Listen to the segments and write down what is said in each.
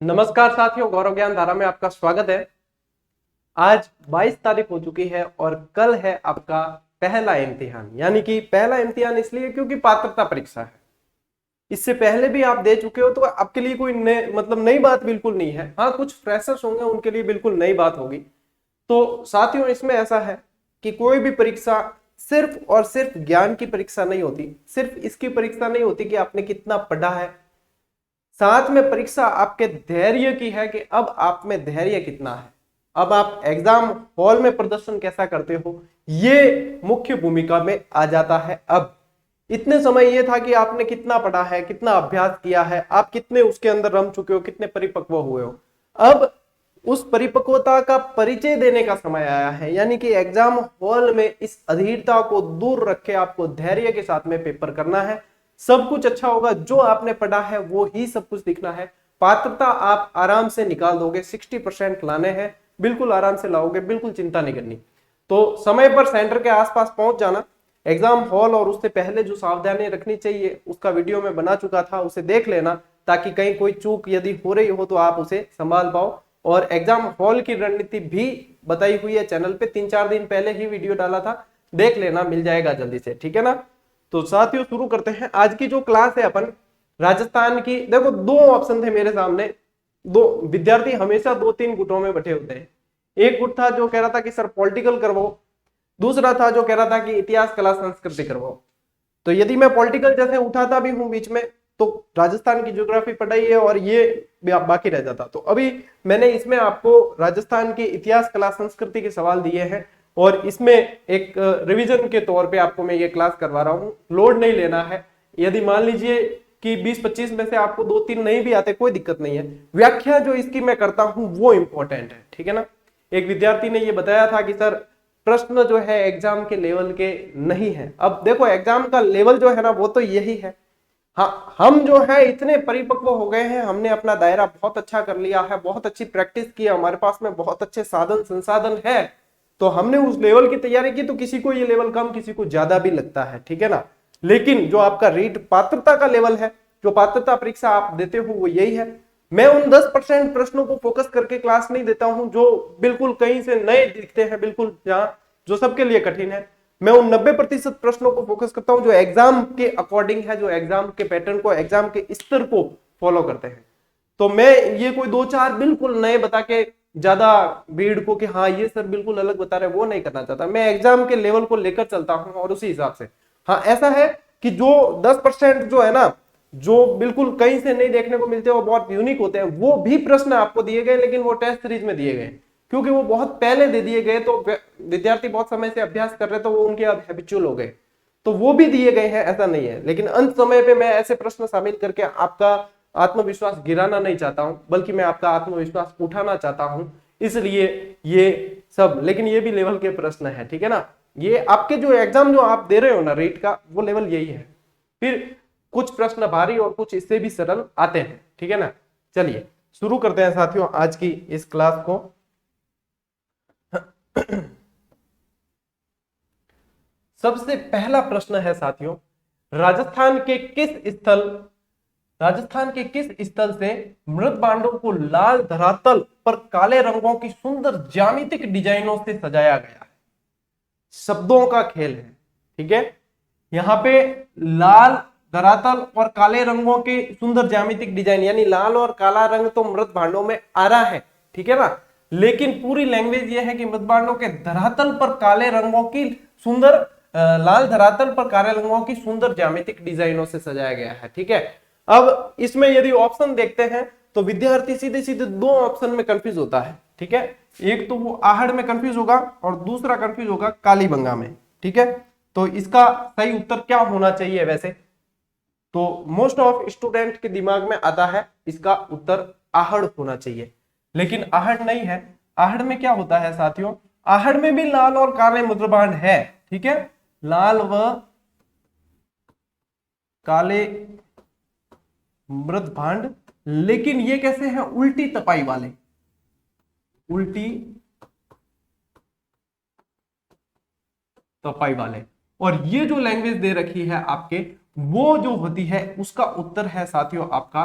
नमस्कार साथियों, गौरव ज्ञान धारा में आपका स्वागत है। आज 22 तारीख हो चुकी है और कल है आपका पहला इम्तिहान। यानी कि पहला इम्तिहान इसलिए क्योंकि पात्रता परीक्षा है। इससे पहले भी आप दे चुके हो तो आपके लिए कोई नई बात बिल्कुल नहीं है। हाँ, कुछ फ्रेशर्स होंगे, उनके लिए बिल्कुल नई बात होगी। तो साथियों, इसमें ऐसा है कि कोई भी परीक्षा सिर्फ और सिर्फ ज्ञान की परीक्षा नहीं होती, सिर्फ इसकी परीक्षा नहीं होती कि आपने कितना पढ़ा है। साथ में परीक्षा आपके धैर्य की है कि अब आप में धैर्य कितना है, अब आप एग्जाम हॉल में प्रदर्शन कैसा करते हो, ये मुख्य भूमिका में आ जाता है। अब इतने समय ये था कि आपने कितना पढ़ा है, कितना अभ्यास किया है, आप कितने उसके अंदर रम चुके हो, कितने परिपक्व हुए हो। अब उस परिपक्वता का परिचय देने का समय आया है। यानी कि एग्जाम हॉल में इस अधीरता को दूर रखे आपको धैर्य के साथ में पेपर करना है। सब कुछ अच्छा होगा, जो आपने पढ़ा है वो ही सब कुछ दिखना है। पात्रता आप आराम से निकाल दोगे, 60% लाने हैं, बिल्कुल आराम से लाओगे, बिल्कुल चिंता नहीं करनी। तो समय पर सेंटर के आसपास पहुंच जाना। एग्जाम हॉल और उससे पहले जो सावधानी रखनी चाहिए उसका वीडियो में बना चुका था, उसे देख लेना, ताकि कहीं कोई चूक यदि हो रही हो तो आप उसे संभाल पाओ। और एग्जाम हॉल की रणनीति भी बताई हुई है चैनल पे, 3-4 दिन पहले ही वीडियो डाला था, देख लेना, मिल जाएगा जल्दी से, ठीक है ना। तो साथियों, शुरू करते हैं आज की जो क्लास है अपन राजस्थान की। देखो, दो ऑप्शन थे मेरे सामने। दो विद्यार्थी हमेशा 2-3 गुटों में बैठे होते हैं। एक गुट था जो कह रहा था कि सर पॉलिटिकल करवाओ, दूसरा था जो कह रहा था कि इतिहास कला संस्कृति करवाओ। तो यदि मैं पॉलिटिकल जैसे उठाता भी हूं बीच में, तो राजस्थान की ज्योग्राफी पढ़ाई है और ये बाकी रह जाता। तो अभी मैंने इसमें आपको राजस्थान के इतिहास कला संस्कृति के सवाल दिए हैं और इसमें एक रिवीजन के तौर पे आपको मैं ये क्लास करवा रहा हूँ। लोड नहीं लेना है। यदि मान लीजिए कि 20-25 में से आपको 2-3 नहीं भी आते, कोई दिक्कत नहीं है। व्याख्या जो इसकी मैं करता हूं वो इंपॉर्टेंट है, ठीक है ना। एक विद्यार्थी ने ये बताया था कि सर प्रश्न जो है एग्जाम के लेवल के नहीं है। अब देखो, एग्जाम का लेवल जो है ना वो तो यही है। हाँ, हम जो है इतने परिपक्व हो गए हैं, हमने अपना दायरा बहुत अच्छा कर लिया है, बहुत अच्छी प्रैक्टिस की है, हमारे पास में बहुत अच्छे साधन संसाधन है, तो हमने उस लेवल की तैयारी की। तो किसी को ये लेवल कम, किसी को ज्यादा भी लगता है, ठीक है ना। लेकिन जो आपका रीट पात्रता का लेवल है, जो पात्रता परीक्षा आप देते हो वो यही है। मैं उन 10% प्रश्नों को फोकस करके क्लास नहीं देता हूं जो बिल्कुल कहीं से नए दिखते हैं, बिल्कुल जहां जो सबके लिए कठिन है। मैं उन 90% प्रश्नों को फोकस करता हूं जो एग्जाम के अकॉर्डिंग है, जो एग्जाम के पैटर्न को, एग्जाम के स्तर को फॉलो करते हैं। तो मैं ये कोई 2-4 बिल्कुल नए बता के ज्यादा भीड़ को कि हाँ ये सर बिल्कुल अलग बता रहे, वो नहीं करना चाहता। मैं एग्जाम के लेवल को लेकर चलता हूं और उसी हिसाब से। हाँ, ऐसा है कि जो 10% जो है ना, जो बिल्कुल कहीं से नहीं देखने को मिलते और बहुत यूनिक होते हैं, वो भी प्रश्न आपको दिए गए, लेकिन वो टेस्ट सीरीज में दिए गए क्योंकि वो बहुत पहले दे दिए गए। तो विद्यार्थी बहुत समय से अभ्यास कर रहे, तो वो उनके अब हैबिचुअल हो गए, तो वो भी दिए गए हैं, ऐसा नहीं है। लेकिन अंत समय पे मैं ऐसे प्रश्न शामिल करके आपका आत्मविश्वास गिराना नहीं चाहता हूं, बल्कि मैं आपका आत्मविश्वास उठाना चाहता हूं। इसलिए ये सब, लेकिन ये भी लेवल के प्रश्न है, ठीक है ना। ये आपके जो एग्जाम जो आप दे रहे हो ना रीट का, वो लेवल यही है। फिर कुछ प्रश्न भारी और कुछ इससे भी सरल आते हैं, ठीक है ना। चलिए शुरू करते हैं साथियों आज की इस क्लास को। सबसे पहला प्रश्न है साथियों, राजस्थान के किस स्थल राजस्थान के किस स्थल से मृत बांडों को लाल धरातल पर काले रंगों की सुंदर ज्यामितिक डिजाइनों से सजाया गया है। शब्दों का खेल है, ठीक है। यहां पे लाल धरातल और काले रंगों की सुंदर ज्यामितिक डिजाइन, यानी लाल और काला रंग तो मृत भांडों में आ रहा है, ठीक है ना। लेकिन पूरी लैंग्वेज यह है कि मृत भांडों के धरातल पर काले रंगों की सुंदर लाल धरातल पर काले रंगों की सुंदर ज्यामितिक डिजाइनों से सजाया गया है, ठीक है। अब इसमें यदि ऑप्शन देखते हैं तो विद्यार्थी सीधे सीधे दो ऑप्शन में कंफ्यूज होता है, ठीक है। एक तो वो आहड़ में कंफ्यूज होगा और दूसरा कंफ्यूज होगा कालीबंगा में, ठीक है। तो इसका सही उत्तर क्या होना चाहिए वैसे? तो मोस्ट ऑफ स्टूडेंट के दिमाग में आता है इसका उत्तर आहड़ होना चाहिए, लेकिन आहड़ नहीं है। आहड़ में क्या होता है साथियों? आहड़ में भी लाल और काले मुद्रबांड है, ठीक है, लाल व काले मृत भांड। लेकिन ये कैसे हैं? उल्टी तपाई वाले, उल्टी तपाई वाले। और ये जो लैंग्वेज दे रखी है आपके, वो जो होती है उसका उत्तर है साथियों आपका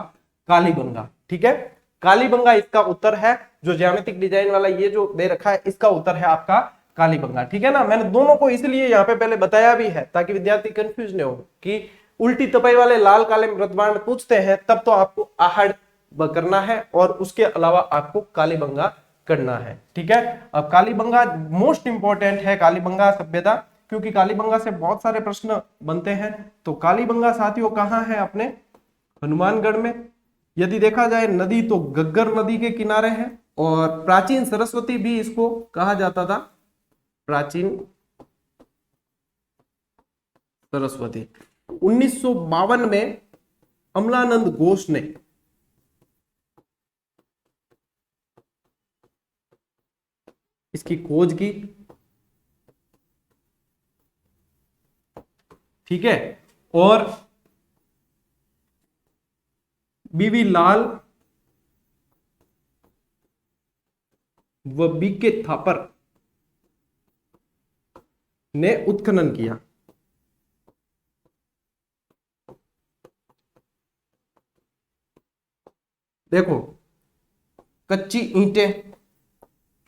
कालीबंगा, ठीक है। कालीबंगा इसका उत्तर है। जो ज्यामितिक डिजाइन वाला ये जो दे रखा है इसका उत्तर है आपका कालीबंगा। ठीक है ना, मैंने दोनों को इसलिए यहाँ पे पहले बताया भी है ताकि विद्यार्थी कंफ्यूज नहीं हो कि उल्टी तपई वाले लाल काले मृतबाण पूछते हैं तब तो आपको आहड़ करना है और उसके अलावा आपको कालीबंगा करना है। ठीक है, अब कालीबंगा मोस्ट इंपॉर्टेंट है, कालीबंगा सभ्यता, क्योंकि कालीबंगा से बहुत सारे प्रश्न बनते हैं। तो कालीबंगा साथियों कहाँ है? अपने हनुमानगढ़ में। यदि देखा जाए नदी तो गग्गर नदी के किनारे है और प्राचीन सरस्वती भी इसको कहा जाता था, प्राचीन सरस्वती। 1952 में अमलानंद घोष ने इसकी खोज की। ठीक है, और बीवी लाल व बीके थापर ने उत्खनन किया। देखो कच्ची ईंटें,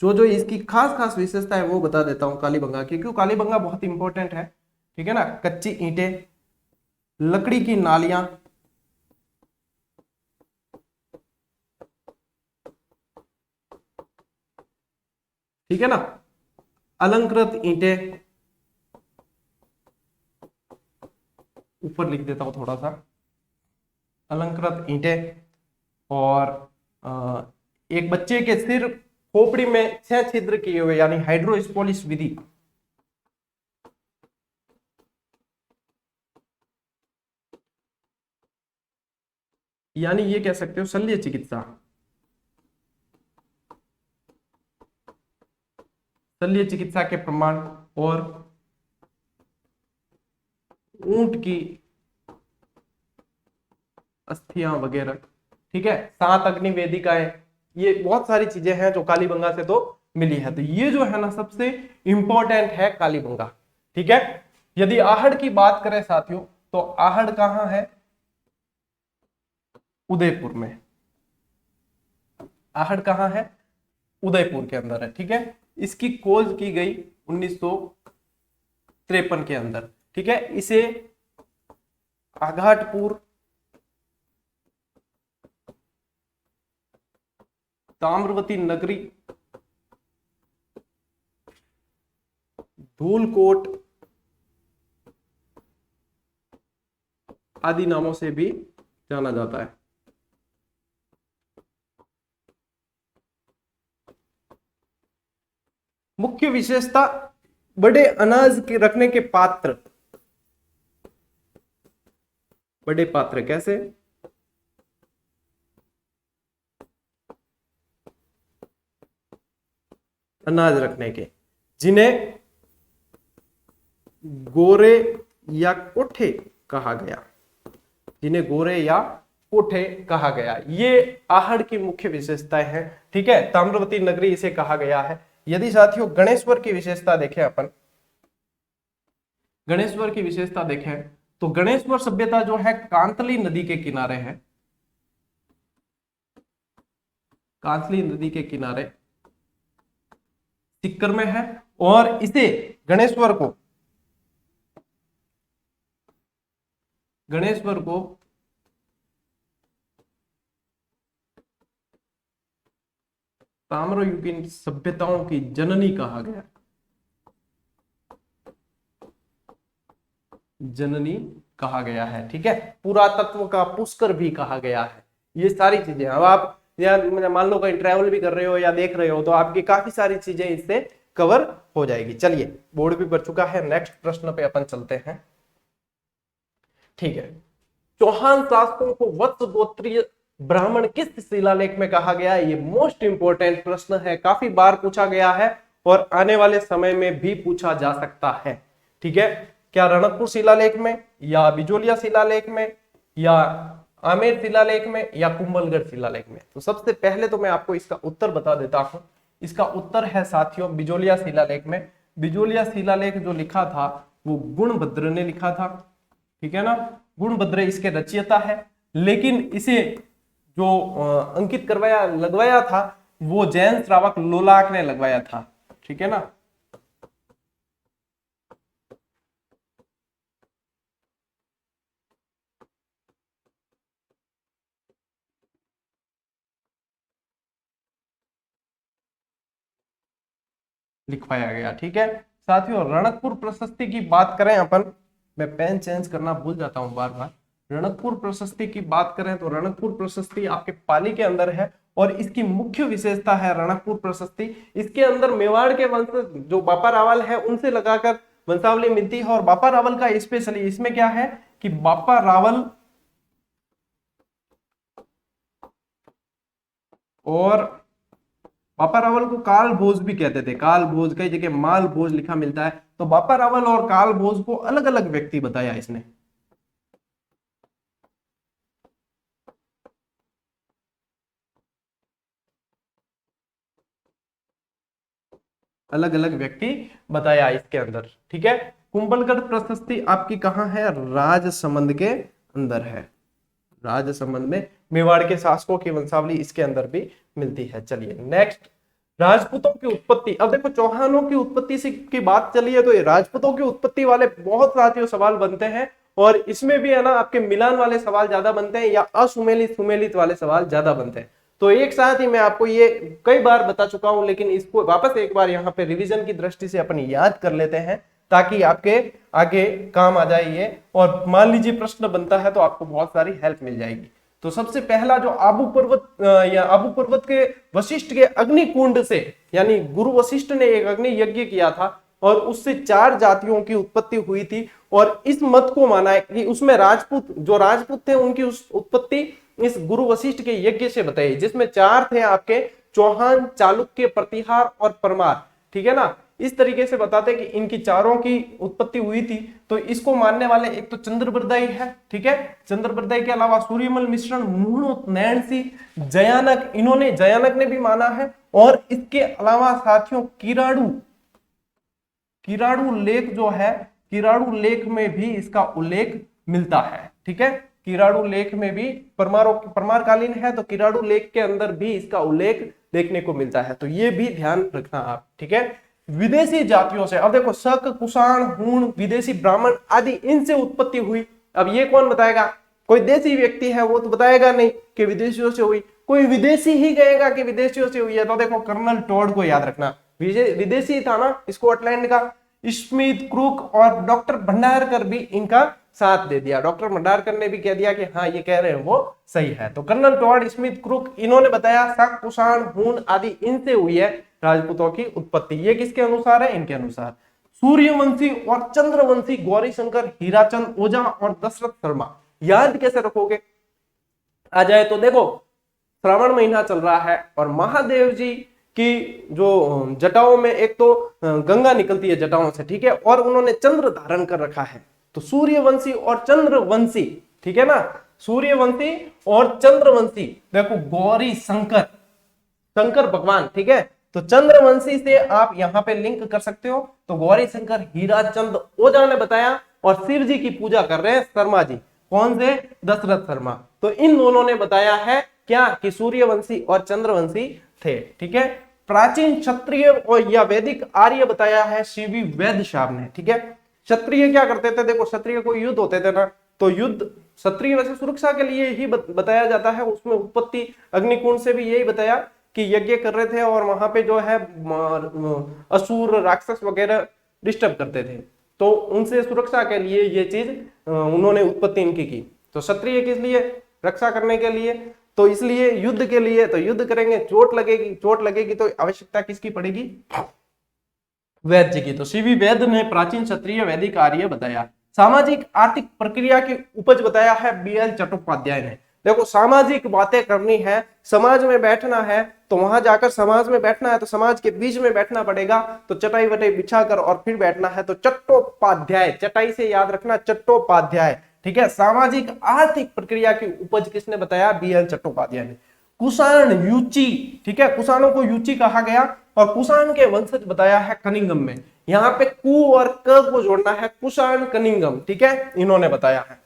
जो इसकी खास खास विशेषता है वो बता देता हूं कालीबंगा की, क्यों कालीबंगा बहुत इंपॉर्टेंट है। ठीक है ना, कच्ची ईंटें, लकड़ी की नालियां, ठीक है ना, अलंकृत ईंटें, ऊपर लिख देता हूं थोड़ा सा, अलंकृत ईंटें, और एक बच्चे के सिर खोपड़ी में 6 छिद्र किए हुए यानी हाइड्रोस्पोलिस विधि, यानी ये कह सकते हो शल्य चिकित्सा, शल्य चिकित्सा के प्रमाण, और ऊंट की अस्थियां वगैरह। ठीक है, 7 अग्नि वेदिकाएं, ये बहुत सारी चीजें हैं जो कालीबंगा से तो मिली है। तो ये जो है ना सबसे इंपॉर्टेंट है कालीबंगा। ठीक है, यदि आहड़ की बात करें साथियों तो आहड़ कहां है? उदयपुर में। आहड़ कहां है? उदयपुर के अंदर है। ठीक है, इसकी खोज की गई 1953 के अंदर। ठीक है, इसे आघाटपुर, ताम्रवती नगरी, धूलकोट आदि नामों से भी जाना जाता है। मुख्य विशेषता, बड़े अनाज के रखने के पात्र, बड़े पात्र कैसे? अनाज रखने के, जिन्हें गोरे या कोठे कहा गया, जिन्हें गोरे या कोठे कहा गया, ये आहड़ की मुख्य विशेषताएं हैं। ठीक है, ताम्रवती नगरी इसे कहा गया है। यदि साथियों गणेश्वर की विशेषता देखें, अपन गणेश्वर की विशेषता देखें तो गणेश्वर सभ्यता जो है कांतली नदी के किनारे है, कांतली नदी के किनारे सिक्कर में है, और इसे गणेश्वर को ताम्रयुगीन सभ्यताओं की जननी कहा गया, जननी कहा गया है। ठीक है, पुरातत्व का पुष्कर भी कहा गया है। ये सारी चीजें, अब आप या मान लो कहीं ट्रैवल भी कर रहे हो या देख रहे हो तो आपकी काफी सारी चीजें इससे कवर हो जाएगी। चलिए, बोर्ड भी बढ़ चुका है, नेक्स्ट प्रश्न पे अपन चलते हैं। ठीक है, चौहान शासकों को वत्स गोत्रीय ब्राह्मण किस शिलालेख में कहा गया? ये मोस्ट इंपोर्टेंट प्रश्न है, काफी बार पूछा गया है और आने वाले समय में भी पूछा जा सकता है। ठीक है, क्या रणकपुर शिलालेख में, या बिजोलिया शिलालेख में, या आमेर शिलालेख में, या कुंभलगढ़ शिलालेख में? तो सबसे पहले तो मैं आपको इसका उत्तर बता देता हूं। इसका उत्तर है साथियों बिजोलिया शिलालेख में। बिजोलिया शिलालेख जो लिखा था वो गुणभद्र ने लिखा था। ठीक है ना, गुणभद्र इसके रचयिता है, लेकिन इसे जो अंकित करवाया लगवाया था वो जैन श्रावक लोलाक ने लगवाया था, ठीक है ना। लिखवाया गया, ठीक है साथियों। रणकपुर प्रशस्ति की बात करें अपन, मैं पेन चेंज करना भूल जाता हूं बार बार। रणकपुर प्रशस्ति की बात करें तो रणकपुर प्रशस्ति आपके पाली के अंदर है और इसकी मुख्य विशेषता है रणकपुर प्रशस्ति, इसके अंदर मेवाड़ के वंश जो बापा रावल है उनसे लगाकर वंशावली मिलती है। और बापा रावल का स्पेशली इसमें क्या है कि बापा रावल और बापा रावल को काल भोज भी कहते थे, काल भोज, कई जगह माल भोज लिखा मिलता है। तो बापा रावल और काल भोज को अलग अलग व्यक्ति बताया इसने, अलग अलग व्यक्ति बताया इसके अंदर, ठीक है। कुंभलगढ़ प्रशस्ति आपकी कहां है, राजसमंद के अंदर है, राजसमंद में मेवाड़ के शासकों की वंशावली इसके अंदर भी मिलती है। चलिए नेक्स्ट, राजपूतों की उत्पत्ति। अब देखो चौहानों की उत्पत्ति से की बात चली है तो ये राजपूतों की उत्पत्ति वाले बहुत साथियों सवाल बनते हैं और इसमें भी है ना आपके मिलान वाले सवाल ज्यादा बनते हैं या असुमेलित सुमेलित वाले सवाल ज्यादा बनते हैं। तो एक साथ ही मैं आपको ये कई बार बता चुका हूं लेकिन इसको वापस एक बार यहाँ पे रिवीजन की दृष्टि से अपन याद कर लेते हैं ताकि आपके आगे काम आ जाए ये, और मान लीजिए प्रश्न बनता है तो आपको बहुत सारी हेल्प मिल जाएगी। तो सबसे पहला जो आबू पर्वत या आबू पर्वत के वशिष्ठ के अग्निकुंड से, यानी गुरु वशिष्ठ ने एक अग्नि यज्ञ किया था और उससे 4 जातियों की उत्पत्ति हुई थी और इस मत को माना है कि उसमें राजपूत थे उनकी उस उत्पत्ति इस गुरु वशिष्ठ के यज्ञ से बताई, जिसमें 4 थे आपके चौहान, चालुक्य, प्रतिहार और परमार, ठीक है ना। इस तरीके से बताते हैं कि इनकी चारों की उत्पत्ति हुई थी। तो इसको मानने वाले एक तो चंद्रबरदाई है, ठीक है, चंद्रबरदाई के अलावा सूर्यमल मिश्रण, मुहणोत, नैणसी, जयानक, इन्होंने जयानक ने भी माना है। और इसके अलावा साथियों किराड़ू लेख जो है, किराड़ू लेख में भी इसका उल्लेख मिलता है, ठीक है। किराड़ू लेख में भी परमारकालीन है तो किराड़ू लेख के अंदर भी इसका उल्लेख देखने को मिलता है, तो ये भी ध्यान रखना आप, ठीक है। विदेशी जातियों से, अब देखो शक, कुषाण, हूण, विदेशी ब्राह्मण आदि इनसे उत्पत्ति हुई। अब ये कौन बताएगा, कोई देशी व्यक्ति है वो तो बताएगा नहीं कि विदेशियों से हुई, कोई विदेशी ही कहेगा कि विदेशियों से हुई है। तो देखो कर्नल टॉड को याद रखना, विदेशी था ना स्कॉटलैंड का, स्मिथ, क्रूक और डॉक्टर भंडारकर भी इनका साथ दे दिया। डॉक्टर भंडारकर ने भी कह दिया कि हाँ ये कह रहे हैं वो सही है। तो कर्नल टॉड, स्मिथ, क्रूक इन्होंने बताया शक, कुषाण, हूण आदि इनसे हुई है राजपूतों की उत्पत्ति। ये किसके अनुसार है, इनके अनुसार। सूर्यवंशी और चंद्रवंशी गौरी शंकर, हीराचंद ओझा और दशरथ शर्मा, याद कैसे रखोगे आ जाए तो देखो श्रावण महीना चल रहा है और महादेव जी की जो जटाओं में एक तो गंगा निकलती है जटाओं से, ठीक है, और उन्होंने चंद्र धारण कर रखा है। तो सूर्यवंशी और चंद्रवंशी, ठीक है ना, सूर्यवंशी और चंद्रवंशी, देखो गौरी शंकर, शंकर भगवान, ठीक है। तो चंद्रवंशी से आप यहां पे लिंक कर सकते हो। तो गौरी शंकर, हीराचंद ओझा ने बताया और शिव जी की पूजा कर रहे हैं शर्मा जी, कौन से, दशरथ शर्मा। तो इन दोनों ने बताया है क्या कि सूर्यवंशी और चंद्रवंशी थे, ठीक है। प्राचीन क्षत्रिय और या वैदिक आर्य बताया है सीवी वैद्य साहब ने, ठीक है। क्षत्रिय क्या करते थे, देखो क्षत्रिय को युद्ध होते थे ना, तो युद्ध क्षत्रिय वैसे सुरक्षा के लिए ही बताया जाता है। उसमें उत्पत्ति अग्निकुंड से भी यही बताया कि यज्ञ कर रहे थे और वहां पे जो है असुर, राक्षस वगैरह डिस्टर्ब करते थे, तो उनसे सुरक्षा के लिए ये चीज उन्होंने उत्पत्ति इनकी की। तो क्षत्रिय किस लिए, रक्षा करने के लिए, तो इसलिए युद्ध के लिए, तो युद्ध करेंगे, चोट लगेगी तो आवश्यकता किसकी पड़ेगी, वैद्य की। तो सीवी वैद्य ने प्राचीन क्षत्रिय वैदिक आर्य बताया। सामाजिक आर्थिक प्रक्रिया की उपज बताया है बीएल चट्टोपाध्याय ने। देखो सामाजिक बातें करनी है, समाज में बैठना है, तो वहां जाकर समाज में बैठना है तो समाज के बीच में बैठना पड़ेगा, तो चटाई वटाई बिछाकर और फिर बैठना है। तो चट्टोपाध्याय, चटाई से याद रखना चट्टोपाध्याय, ठीक है। सामाजिक आर्थिक प्रक्रिया की उपज किसने बताया, बीएल चट्टोपाध्याय ने। कुषाण, यूची, ठीक है, कुषाणों को यूची कहा गया और कुषाण के वंशज बताया है कनिंगम में। यहाँ पे कु और क को जोड़ना है, कुषाण कनिंगम, ठीक है, इन्होंने बताया है।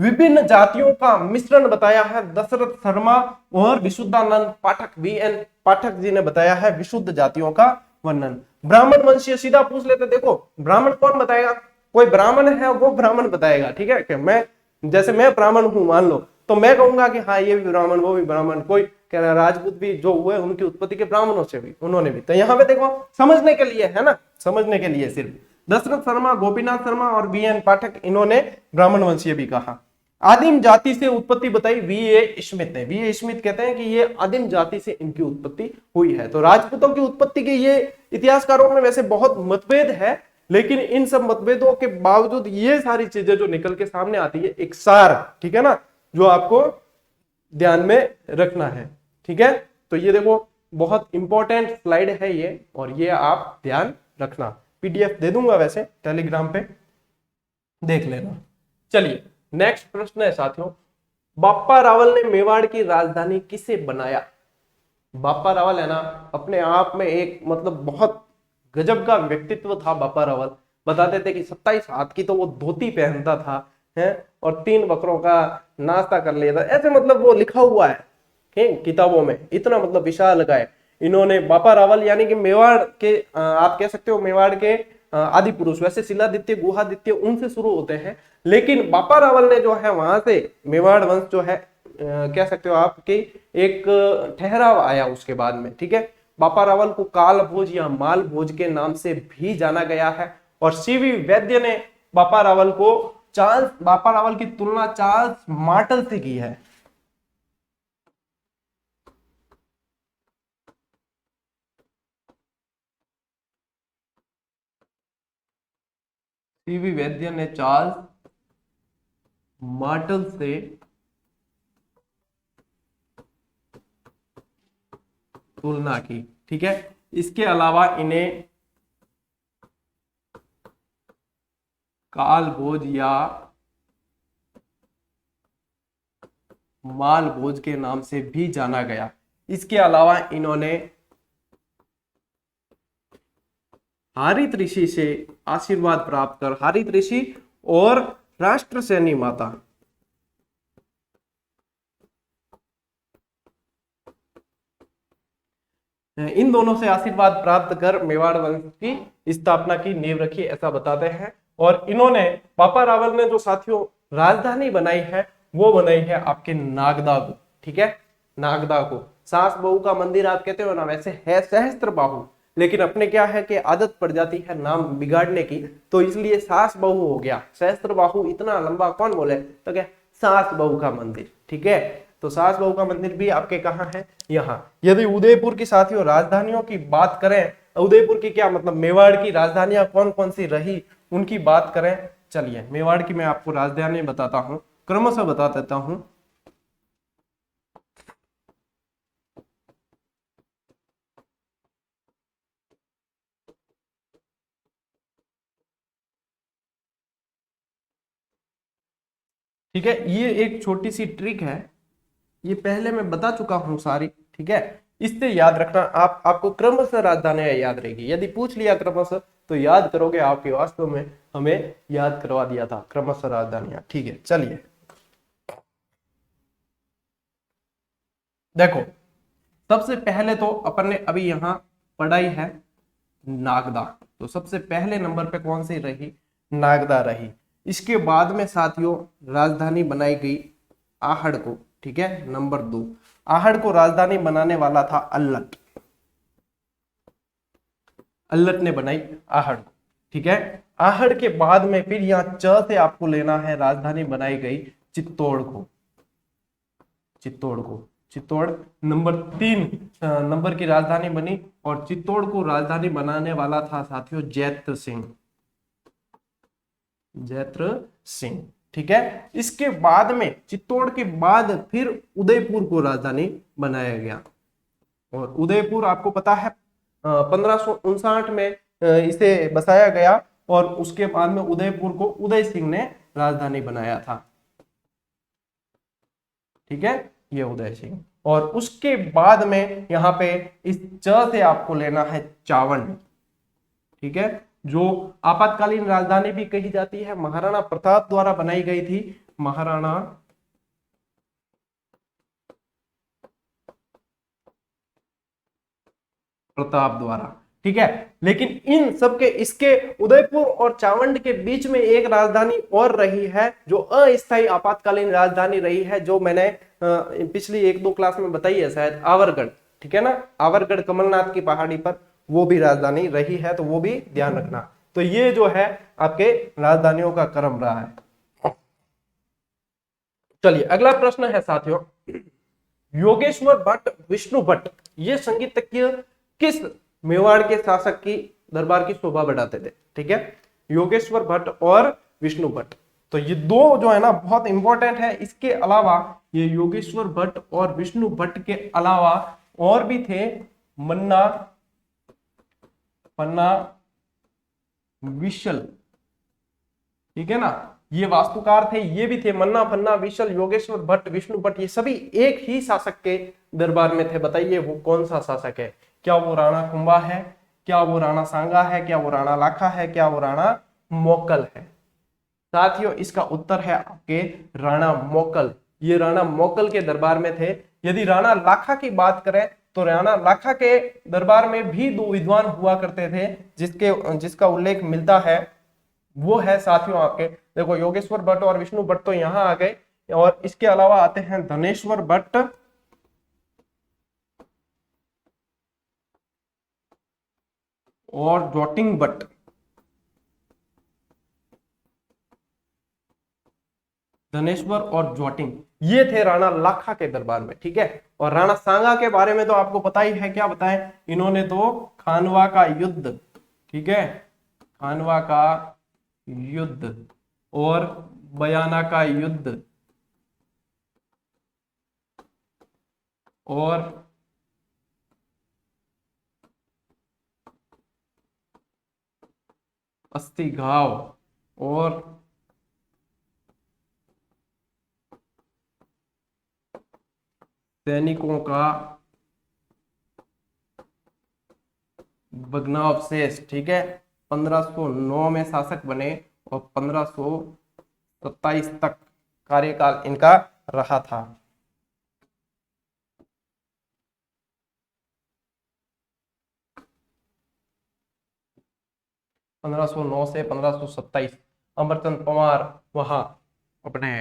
विभिन्न जातियों का मिश्रण बताया है दशरथ शर्मा और विशुद्धानंद पाठक, VN पाठक जी ने बताया है विशुद्ध जातियों का वर्णन। ब्राह्मण वंशीय सीधा पूछ लेते, देखो ब्राह्मण कौन बताएगा, कोई ब्राह्मण है वो ब्राह्मण बताएगा, ठीक है। कि मैं जैसे मैं ब्राह्मण हूं मान लो, तो मैं कहूंगा कि हाँ ये भी ब्राह्मण वो भी ब्राह्मण। कोई कह रहा राजपूत भी जो हुए उनकी उत्पत्ति के ब्राह्मणों से भी उन्होंने भी। तो यहाँ पे देखो समझने के लिए है ना, समझने के लिए सिर्फ दशरथ शर्मा, गोपीनाथ शर्मा और VN पाठक इन्होंने ब्राह्मण वंशीय भी कहा। आदिम जाति से उत्पत्ति बताई VA स्मिथ ने। VA स्मिथ कहते हैं कि ये आदिम जाति से इनकी उत्पत्ति हुई है। तो राजपूतों की उत्पत्ति के ये इतिहासकारों में वैसे बहुत मतभेद है, लेकिन इन सब मतभेदों के बावजूद ये सारी चीजें जो निकल के सामने आती है एक सार, ठीक है ना, जो आपको ध्यान में रखना है, ठीक है। तो ये देखो बहुत इंपॉर्टेंट स्लाइड है ये, और ये आप ध्यान रखना। PDF दे दूंगा वैसे टेलीग्राम पे, देख लेना। चलिए नेक्स्ट प्रश्न है साथियों, बाप्पा रावल ने मेवाड़ की राजधानी किसे बनाया? बाप्पा रावल है ना अपने आप में एक मतलब बहुत गजब का व्यक्तित्व था बाप्पा रावल। बताते थे कि 27 हाथ की तो वो धोती पहनता था है, और 3 बकरों का नाश्ता कर लिया था, ऐसे मतलब वो लिखा हुआ है किताबों में, इतना मतलब विशाल का है। इन्होंने बाप्पा रावल यानी कि मेवाड़ के आप कह सकते हो मेवाड़ के आदि पुरुष, वैसे शिलादित्य गुहादित्य उनसे शुरू होते हैं, लेकिन बाप्पा रावल ने जो है वहां से मेवाड़ वंश जो है कह सकते हो आपकी एक ठहराव आया उसके बाद में, ठीक है। बाप्पा रावल को काल भोज या माल भोज के नाम से भी जाना गया है, और CV वैद्य ने बाप्पा रावल की तुलना चार्ल्स मार्टल से की है। CV वैद्य ने चार्ल्स मार्टल से तुलना की, ठीक है। इसके अलावा इन्हें काल भोज या माल भोज के नाम से भी जाना गया। इसके अलावा इन्होंने हारित ऋषि से आशीर्वाद प्राप्त कर, हारित ऋषि और राष्ट्रसेनी माता, इन दोनों से आशीर्वाद प्राप्त कर मेवाड़ वंश की स्थापना की नींव रखी, ऐसा बताते हैं। और इन्होंने बाप्पा रावल ने जो साथियों राजधानी बनाई है वो बनाई है आपके नागदा को, ठीक है। नागदा को सास बहू का मंदिर आप कहते हो ना, वैसे है सहस्त्र बाहु, लेकिन अपने क्या है कि आदत पड़ जाती है नाम बिगाड़ने की, तो इसलिए सास बहू हो गया। सहस्त्र बाहु इतना लंबा कौन बोले, तो क्या सास बहू का मंदिर, ठीक है। तो सास बहू का मंदिर भी आपके कहाँ है, यहाँ। यदि उदयपुर की साथियों राजधानियों की बात करें, उदयपुर की क्या मतलब मेवाड़ की राजधानियां कौन कौन सी रही उनकी बात करें, चलिए मेवाड़ की मैं आपको राजधानी बताता हूं, क्रमशः बता देता हूं। ठीक है, ये एक छोटी सी ट्रिक है, ये पहले मैं बता चुका हूं सारी, ठीक है। इससे याद रखना, आपको क्रमशः राजधानियां याद रहेगी। यदि पूछ लिया क्रमशः तो याद करोगे, आपके वास्तव में हमें याद करवा दिया था क्रमशः राजधानियां, ठीक है। चलिए देखो, सबसे पहले तो अपन ने अभी यहां पढ़ाई है नागदा, तो सबसे पहले नंबर पे कौन सी रही, नागदा रही। इसके बाद में साथियों राजधानी बनाई गई आहड़ को, ठीक है। नंबर 2, आहड़ को राजधानी बनाने वाला था अल्लट, अल्लट ने बनाई आहड़ को, ठीक है। आहड़ के बाद में फिर यहाँ च से आपको लेना है, राजधानी बनाई गई चित्तौड़ को, चित्तौड़ को, चित्तौड़ नंबर 3 नंबर की राजधानी बनी, और चित्तौड़ को राजधानी बनाने वाला था साथियों जैत्र सिंह, जैत्र सिंह, ठीक है। इसके बाद में चित्तौड़ के बाद फिर उदयपुर को राजधानी बनाया गया, और उदयपुर आपको पता है 1559 में इसे बसाया गया, और उसके बाद में उदयपुर को उदय सिंह ने राजधानी बनाया था, ठीक है, ये उदय सिंह। और उसके बाद में यहाँ पे इस च से आपको लेना है चावंड, ठीक है, जो आपातकालीन राजधानी भी कही जाती है, महाराणा प्रताप द्वारा बनाई गई थी। महाराणा प्रताप द्वारा। ठीक है, लेकिन इन सबके इसके उदयपुर और चावंड के बीच में एक राजधानी और रही है जो अस्थायी आपातकालीन राजधानी रही है, जो मैंने पिछली 1-2 क्लास में बताई है शायद, आवरगढ़। ठीक है ना, आवरगढ़ कमलनाथ की पहाड़ी पर वो भी राजधानी रही है, तो वो भी ध्यान रखना। तो ये जो है आपके राजधानियों का क्रम रहा है। चलिए अगला प्रश्न है साथियों, योगेश्वर भट्ट, विष्णु भट्ट, ये संगीतज्ञ किस मेवाड़ के शासक की दरबार की शोभा बढ़ाते थे? ठीक है, योगेश्वर भट्ट और विष्णु भट्ट। तो ये दो जो है ना बहुत इंपॉर्टेंट है। इसके अलावा ये योगेश्वर भट्ट और विष्णु भट्ट के अलावा और भी थे, मन्ना, पन्ना, विशल। ठीक है ना, ये वास्तुकार थे, ये भी थे, मन्ना, पन्ना, विशल, योगेश्वर भट्ट, विष्णु भट्ट, ये सभी एक ही शासक के दरबार में थे। बताइए वो कौन सा शासक है? क्या वो राणा कुंभा है, क्या वो राणा सांगा है, क्या वो राणा लाखा है, क्या वो राणा मोकल है? साथियों इसका उत्तर है आपके राणा मोकल। ये राणा मोकल के दरबार में थे। यदि राणा लाखा की बात करें तो राणा लाखा के दरबार में भी 2 विद्वान हुआ करते थे, जिसका उल्लेख मिलता है, वो है साथियों आपके, देखो योगेश्वर भट्ट और विष्णु भट्ट तो यहां आ गए, और इसके अलावा आते हैं धनेश्वर भट्ट और जोटिंग भट्ट। धनेश्वर और जोटिंग, ये थे राणा लाखा के दरबार में। ठीक है, और राणा सांगा के बारे में तो आपको पता ही है, क्या बताएं, इन्होंने तो खानवा का युद्ध, ठीक है, खानवा का युद्ध और बयाना का युद्ध और अस्थि घाव और सैनिकों का भग्नावशेष। ठीक है, 1509 में शासक बने और 1527 तक कार्यकाल इनका रहा था। पंद्रह सौ नौ से 1527 अमरचंद पवार वहां अपने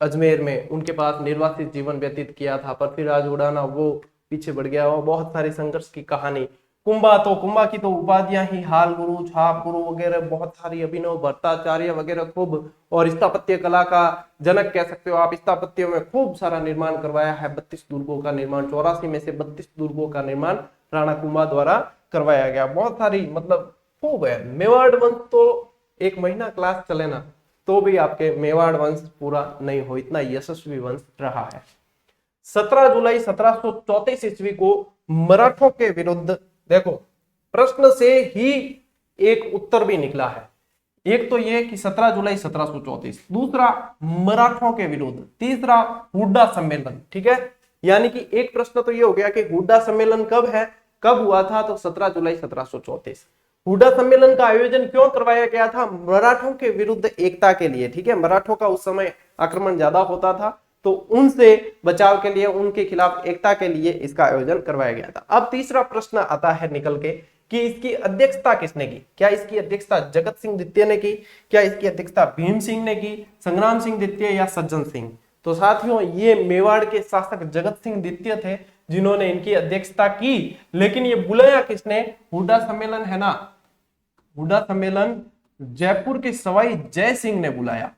अजमेर में उनके पास निर्वासित जीवन व्यतीत किया था। पृथ्वीराज उड़ाना वो पीछे बढ़ गया, और बहुत सारी संघर्ष की कहानी। कुंभा की तो उपाधियां ही हाल गुरु, छाप गुरु वगैरह बहुत सारी, अभिनव भट्टाचार्य वगैरह खूब, और स्थापत्य कला का जनक कह सकते हो आप। स्थापत्यों में खूब सारा निर्माण करवाया है, 32 दुर्गों का निर्माण, 84 में से 32 दुर्गों का निर्माण राणा कुंभा द्वारा करवाया गया। बहुत सारी मतलब खूब है। मेवाड़ वंश तो 1 महीना क्लास चले ना तो भी आपके मेवाड़ वंश पूरा नहीं हो, इतना यशस्वी वंश रहा है। 17 जुलाई 1734 ईस्वी को मराठों के विरुद्ध, देखो प्रश्न से ही एक उत्तर भी निकला है। एक तो ये कि 17 जुलाई 1734, दूसरा मराठों के विरुद्ध, तीसरा हुड्डा सम्मेलन। ठीक है, यानी कि एक प्रश्न तो ये हो गया कि हुड्डा सम्मेलन कब है, कब हुआ था, तो 17 जुलाई 1734। हुड्डा सम्मेलन का आयोजन क्यों करवाया गया था? मराठों के विरुद्ध एकता के लिए। ठीक है, मराठों का उस समय आक्रमण ज्यादा होता था, तो उनसे बचाव के लिए, उनके खिलाफ एकता के लिए इसका आयोजन करवाया गया था। अब तीसरा प्रश्न आता है निकल के कि इसकी अध्यक्षता किसने की? क्या इसकी अध्यक्षता जगत सिंह द्वितीय ने की? क्या इसकी अध्यक्षता भीम सिंह ने की, संग्राम सिंह द्वितीय या सज्जन सिंह? तो साथियों ये मेवाड़ के शासक जगत सिंह द्वितीय थे जिन्होंने इनकी अध्यक्षता की। लेकिन ये बुलाया किसने? हुड्डा सम्मेलन है ना, हुड्डा सम्मेलन जयपुर के सवाई जय सिंह ने बुलाया।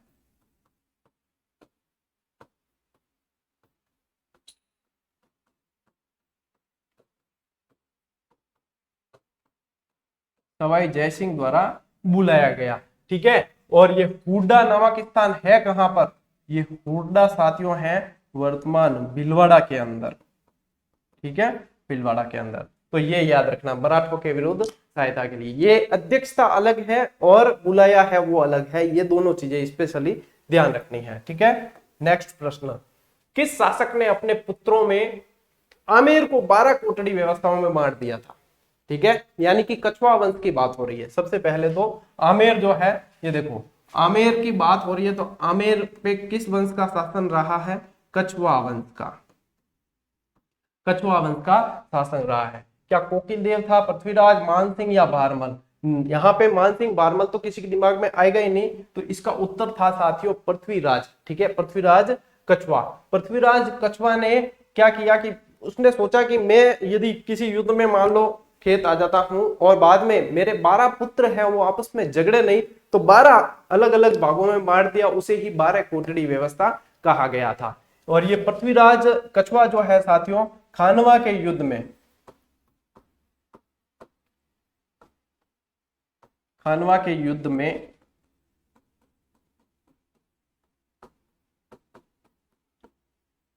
सवाई जय सिंह द्वारा बुलाया गया। ठीक है, और ये हुड्डा नामक स्थान है कहां पर? ये हुड्डा साथियों है वर्तमान भीलवाड़ा के अंदर। ठीक है, भीलवाड़ा के अंदर। तो ये याद रखना, मराठों के विरुद्ध सहायता के लिए ये अध्यक्षता अलग है और बुलाया है वो अलग है, ये दोनों चीजें स्पेशली ध्यान रखनी है। ठीक है, नेक्स्ट प्रश्न, किस शासक ने अपने पुत्रों में आमेर को 12 कोटड़ी व्यवस्थाओं में बांट दिया था? ठीक है, यानी कि कछवा वंश की बात हो रही है। सबसे पहले तो आमेर जो है, ये देखो आमेर की बात हो रही है तो आमेर पे किस वंश का शासन रहा है? कछवाहा वंश का। कछवाहा वंश का शासन रहा है। क्या कोकिल देव था, पृथ्वीराज, मानसिंह या बारमल? यहाँ पे मानसिंह बारमल तो किसी के दिमाग में आएगा ही नहीं, तो इसका उत्तर था साथियों पृथ्वीराज। ठीक है, पृथ्वीराज कछवाहा। पृथ्वीराज कछवाहा ने क्या किया कि उसने सोचा कि मैं यदि किसी युद्ध में मान लो खेत आ जाता हूं और बाद में मेरे 12 पुत्र हैं वो आपस में झगड़े नहीं, तो 12 अलग अलग भागों में बांट दिया, उसे ही 12 कोटड़ी व्यवस्था कहा गया था। और ये पृथ्वीराज कछवाहा जो है साथियों, खानवा के युद्ध में, खानवा के युद्ध में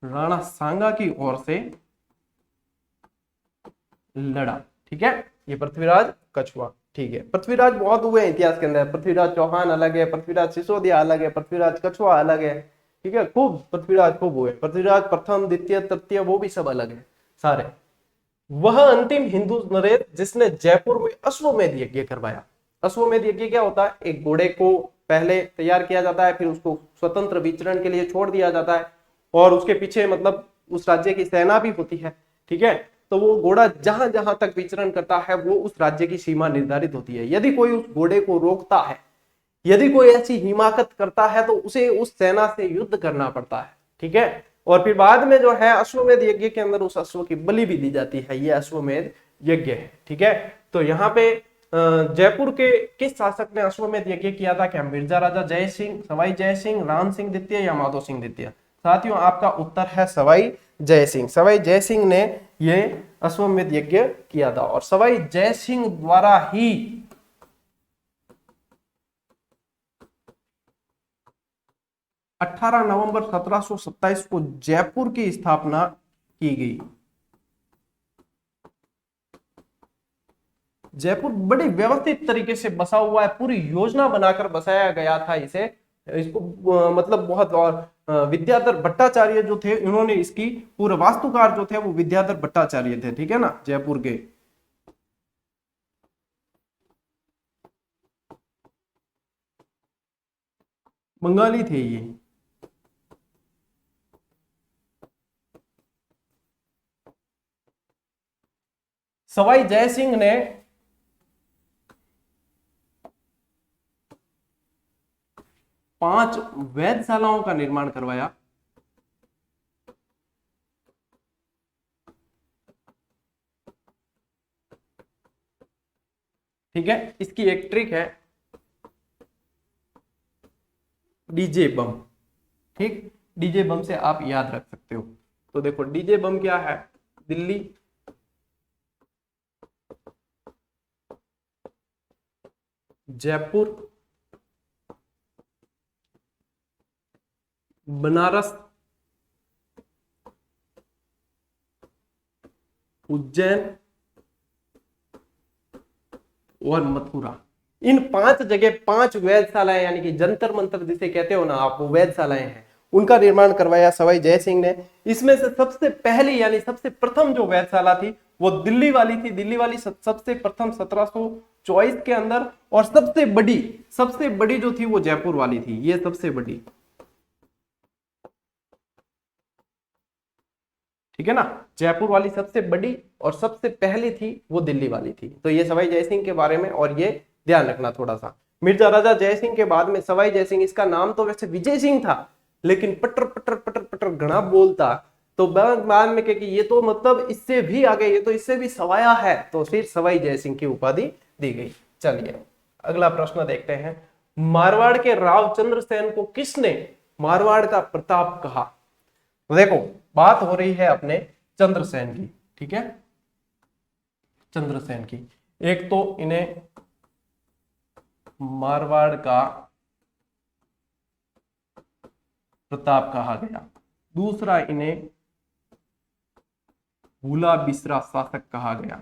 राणा सांगा की ओर से लड़ा। ठीक है, ये पृथ्वीराज कछवाहा। ठीक है, पृथ्वीराज बहुत हुए हैं इतिहास के अंदर। पृथ्वीराज चौहान अलग है, पृथ्वीराज सिसोदिया अलग है, पृथ्वीराज कछवाहा अलग है। ठीक है, खूब पृथ्वीराज खूब हुए। पृथ्वीराज प्रथम, द्वितीय, तृतीय, वो भी सब अलग है सारे। वह अंतिम हिंदू नरेश जिसने जयपुर में अश्वमेध यज्ञ करवाया। अश्वमेध यज्ञ क्या होता है? एक घोड़े को पहले तैयार किया जाता है, फिर उसको स्वतंत्र विचरण के लिए छोड़ दिया जाता है और उसके पीछे मतलब उस राज्य की सेना भी होती है। ठीक है, तो वो घोड़ा जहां जहां तक विचरण करता है वो उस राज्य की सीमा निर्धारित होती है। यदि कोई उस घोड़े को रोकता है, यदि कोई ऐसी हिमाकत करता है, तो उसे उस सेना से युद्ध करना पड़ता है। ठीक है, और फिर बाद में जो है अश्वमेध यज्ञ के अंदर उस अश्व की बलि भी दी जाती है। ये अश्वमेध यज्ञ है। ठीक है, तो यहाँ पे जयपुर के किस शासक ने अश्वमेध यज्ञ किया था? क्या मिर्जा राजा जय सिंह, सवाई जय सिंह, राम सिंह द्वितीय या माधो सिंह द्वितीय? साथियों आपका उत्तर है सवाई जय सिंह। सवाई जय सिंह ने ये अश्वमेध यज्ञ किया था और सवाई जय सिंह द्वारा ही 18 नवंबर 1727 को जयपुर की स्थापना की गई। जयपुर बड़ी व्यवस्थित तरीके से बसा हुआ है, पूरी योजना बनाकर बसाया गया था इसे। इसको मतलब बहुत, और विद्याधर भट्टाचार्य जो थे इन्होंने इसकी पूरे वास्तुकार जो थे वो विद्याधर भट्टाचार्य थे। ठीक है ना, जयपुर के। बंगाली थे ये। सवाई जय सिंह ने 5 वेधशालाओं का निर्माण करवाया। ठीक है, इसकी एक ट्रिक है डीजे बम। ठीक, डीजे बम से आप याद रख सकते हो। तो देखो डीजे बम क्या है? दिल्ली, जयपुर, बनारस, उज्जैन और मथुरा। इन 5 जगह 5 वेधशालाएं यानी कि जंतर मंतर जिसे कहते हो ना आप, वो वेधशालाएं हैं, उनका निर्माण करवाया सवाई जय सिंह ने। इसमें से सबसे पहली यानी सबसे प्रथम जो वेधशाला थी वो दिल्ली वाली थी। दिल्ली वाली सबसे प्रथम 1724 के अंदर, और सबसे बड़ी जो थी वो जयपुर वाली थी। ये सबसे बड़ी। ठीक है ना, जयपुर वाली सबसे बड़ी और सबसे पहली थी वो दिल्ली वाली थी। तो ये सवाई जय सिंह के बारे में, और ये ध्यान रखना थोड़ा सा। मिर्जा राजा जय सिंह के बाद में सवाई जय सिंह, इसका नाम तो वैसे विजय सिंह था, लेकिन पटर पटर पटर पटर घना बोलता, तो बाद में कि ये तो मतलब इससे भी आगे, ये तो इससे भी सवाया है, तो फिर सवाई जय सिंह की उपाधि दी गई। चलिए अगला प्रश्न देखते हैं। मारवाड़ के राव चंद्रसेन को किसने मारवाड़ का प्रताप कहा? तो देखो बात हो रही है अपने चंद्रसेन की। ठीक है, चंद्रसेन की। एक तो इन्हें मारवाड़ का प्रताप कहा गया, दूसरा इन्हें भूला बिसरा शासक कहा गया,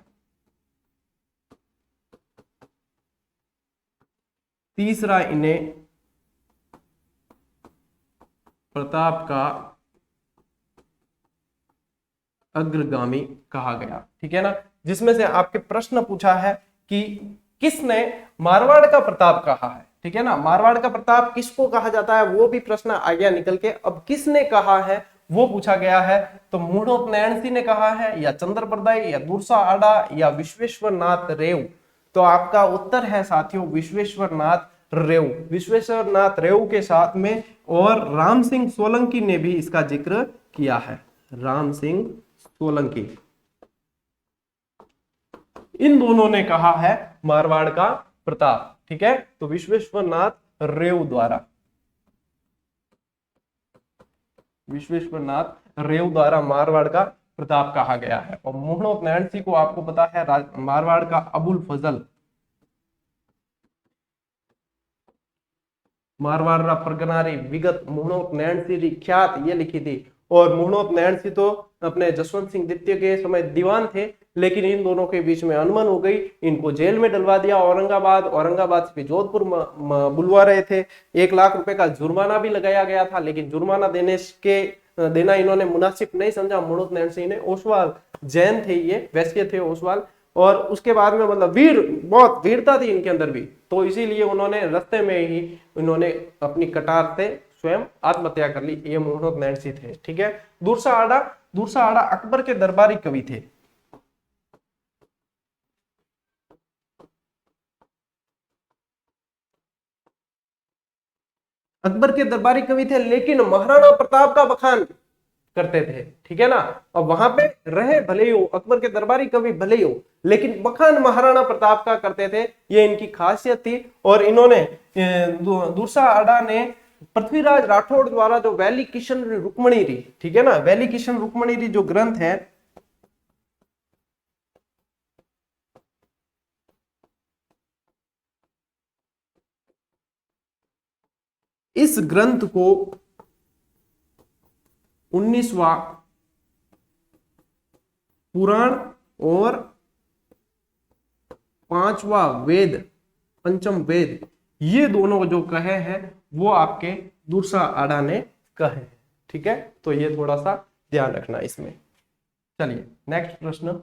तीसरा इन्हें प्रताप का अग्रगामी कहा गया। ठीक है ना, जिसमें से आपके प्रश्न पूछा है कि किसने मारवाड़ का प्रताप कहा है, ठीक है ना। मारवाड़ का प्रताप किसको कहा जाता है वो भी प्रश्न आ गया निकल के। अब किसने कहा है वो पूछा गया है, तो मूढ़ोत नैणसी ने कहा है, या चंद्रप्रदाय, या दुर्सा आडा, या विश्वेश्वर नाथ रेव। तो आपका उत्तर है साथियों विश्वेश्वर नाथ रेव। विश्वेश्वर नाथ रेव के साथ में और राम सिंह सोलंकी ने भी इसका जिक्र किया है। राम सिंह सोलंकी, इन दोनों ने कहा है मारवाड़ का प्रताप। ठीक है, तो विश्वेश्वर नाथ रेव द्वारा, विश्वेश्वर नाथ रेव द्वारा मारवाड़ का प्रताप कहा गया है। और मूढ़ोत नैणसी को आपको पता है मारवाड़ का अबुल फजल, मारवाड़ परगनारी विगत मूढ़ोत नैणसी री ख्यात ये लिखी थी। और मूढ़ोत नैणसी तो अपने जसवंत सिंह द्वितीय के समय दीवान थे, लेकिन इन दोनों के बीच में अनबन हो गई, इनको जेल में डलवा दिया औरंगाबाद से जोधपुर बुलवा रहे थे। 1 लाख रुपए का जुर्माना भी लगाया गया था, लेकिन जुर्माना देना इन्होंने मुनासिब नहीं समझा मूढ़ोत नैणसी ने। ओसवाल जैन थे, ये वैश्य थे ओसवाल, और उसके बाद में मतलब बहुत वीरता थी इनके अंदर भी, तो इसीलिए उन्होंने रास्ते में ही इन्होंने अपनी कटार से स्वयं आत्महत्या कर ली। ये मूढ़ोत नैणसी थे। ठीक है, दुर्सा आडा अकबर के दरबारी कवि थे। अकबर के दरबारी कवि थे, लेकिन महाराणा प्रताप का बखान करते थे। ठीक है ना, और वहां पे रहे भले ही हो, अकबर के दरबारी कवि भले ही हो, लेकिन बखान महाराणा प्रताप का करते थे, ये इनकी खासियत थी। और इन्होंने दुर्सा आडा ने पृथ्वीराज राठौड़ द्वारा जो वैली किशन रुक्मणी री, ठीक है ना, वैली किशन रुक्मणी री जो ग्रंथ है, इस ग्रंथ को 19वां पुराण और 5वां वेद, पंचम वेद, ये दोनों जो कहे हैं वो आपके दुर्सा आडा ने कहे। ठीक है, तो ये थोड़ा सा ध्यान रखना इसमें। चलिए नेक्स्ट प्रश्न,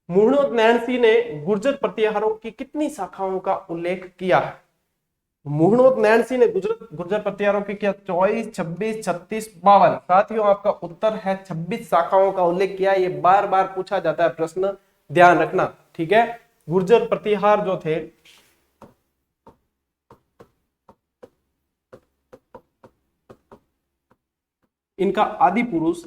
मूढ़ोत नैणसी ने गुर्जर प्रतिहारों की कितनी शाखाओं का उल्लेख किया है? मूढ़ोत नैणसी ने गुर्जर प्रतिहारों की क्या 24, 26, 36, 52। साथियों आपका उत्तर है 26 शाखाओं का उल्लेख किया। ये बार बार पूछा जाता है प्रश्न, ध्यान रखना। ठीक है, गुर्जर प्रतिहार जो थे, इनका आदि पुरुष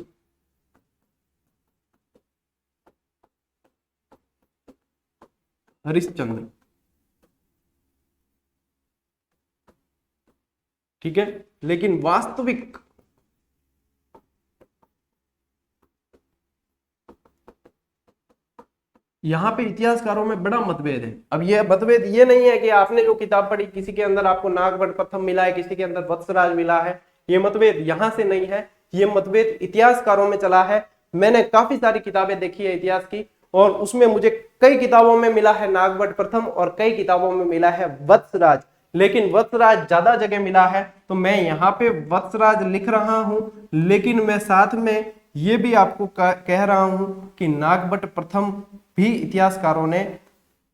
हरिश्चंद्र। ठीक है, लेकिन वास्तविक यहाँ पे इतिहासकारों में बड़ा मतभेद है। अब ये मतभेद ये नहीं है कि आपने जो किताब पढ़ी किसी के अंदर आपको नागभट्ट प्रथम मिला है, किसी के अंदर वत्सराज मिला है, ये मतभेद यहाँ से नहीं है, ये मतभेद इतिहासकारों में चला है। मैंने काफी सारी किताबें देखी है इतिहास की, और उसमें मुझे कई किताबों में मिला है नागभट्ट प्रथम और कई किताबों में मिला है वत्सराज, लेकिन वत्सराज ज्यादा जगह मिला है, तो मैं यहाँ पे वत्सराज लिख रहा हूं, लेकिन मैं साथ में ये भी आपको कह रहा हूं कि नागभट्ट प्रथम भी इतिहासकारों ने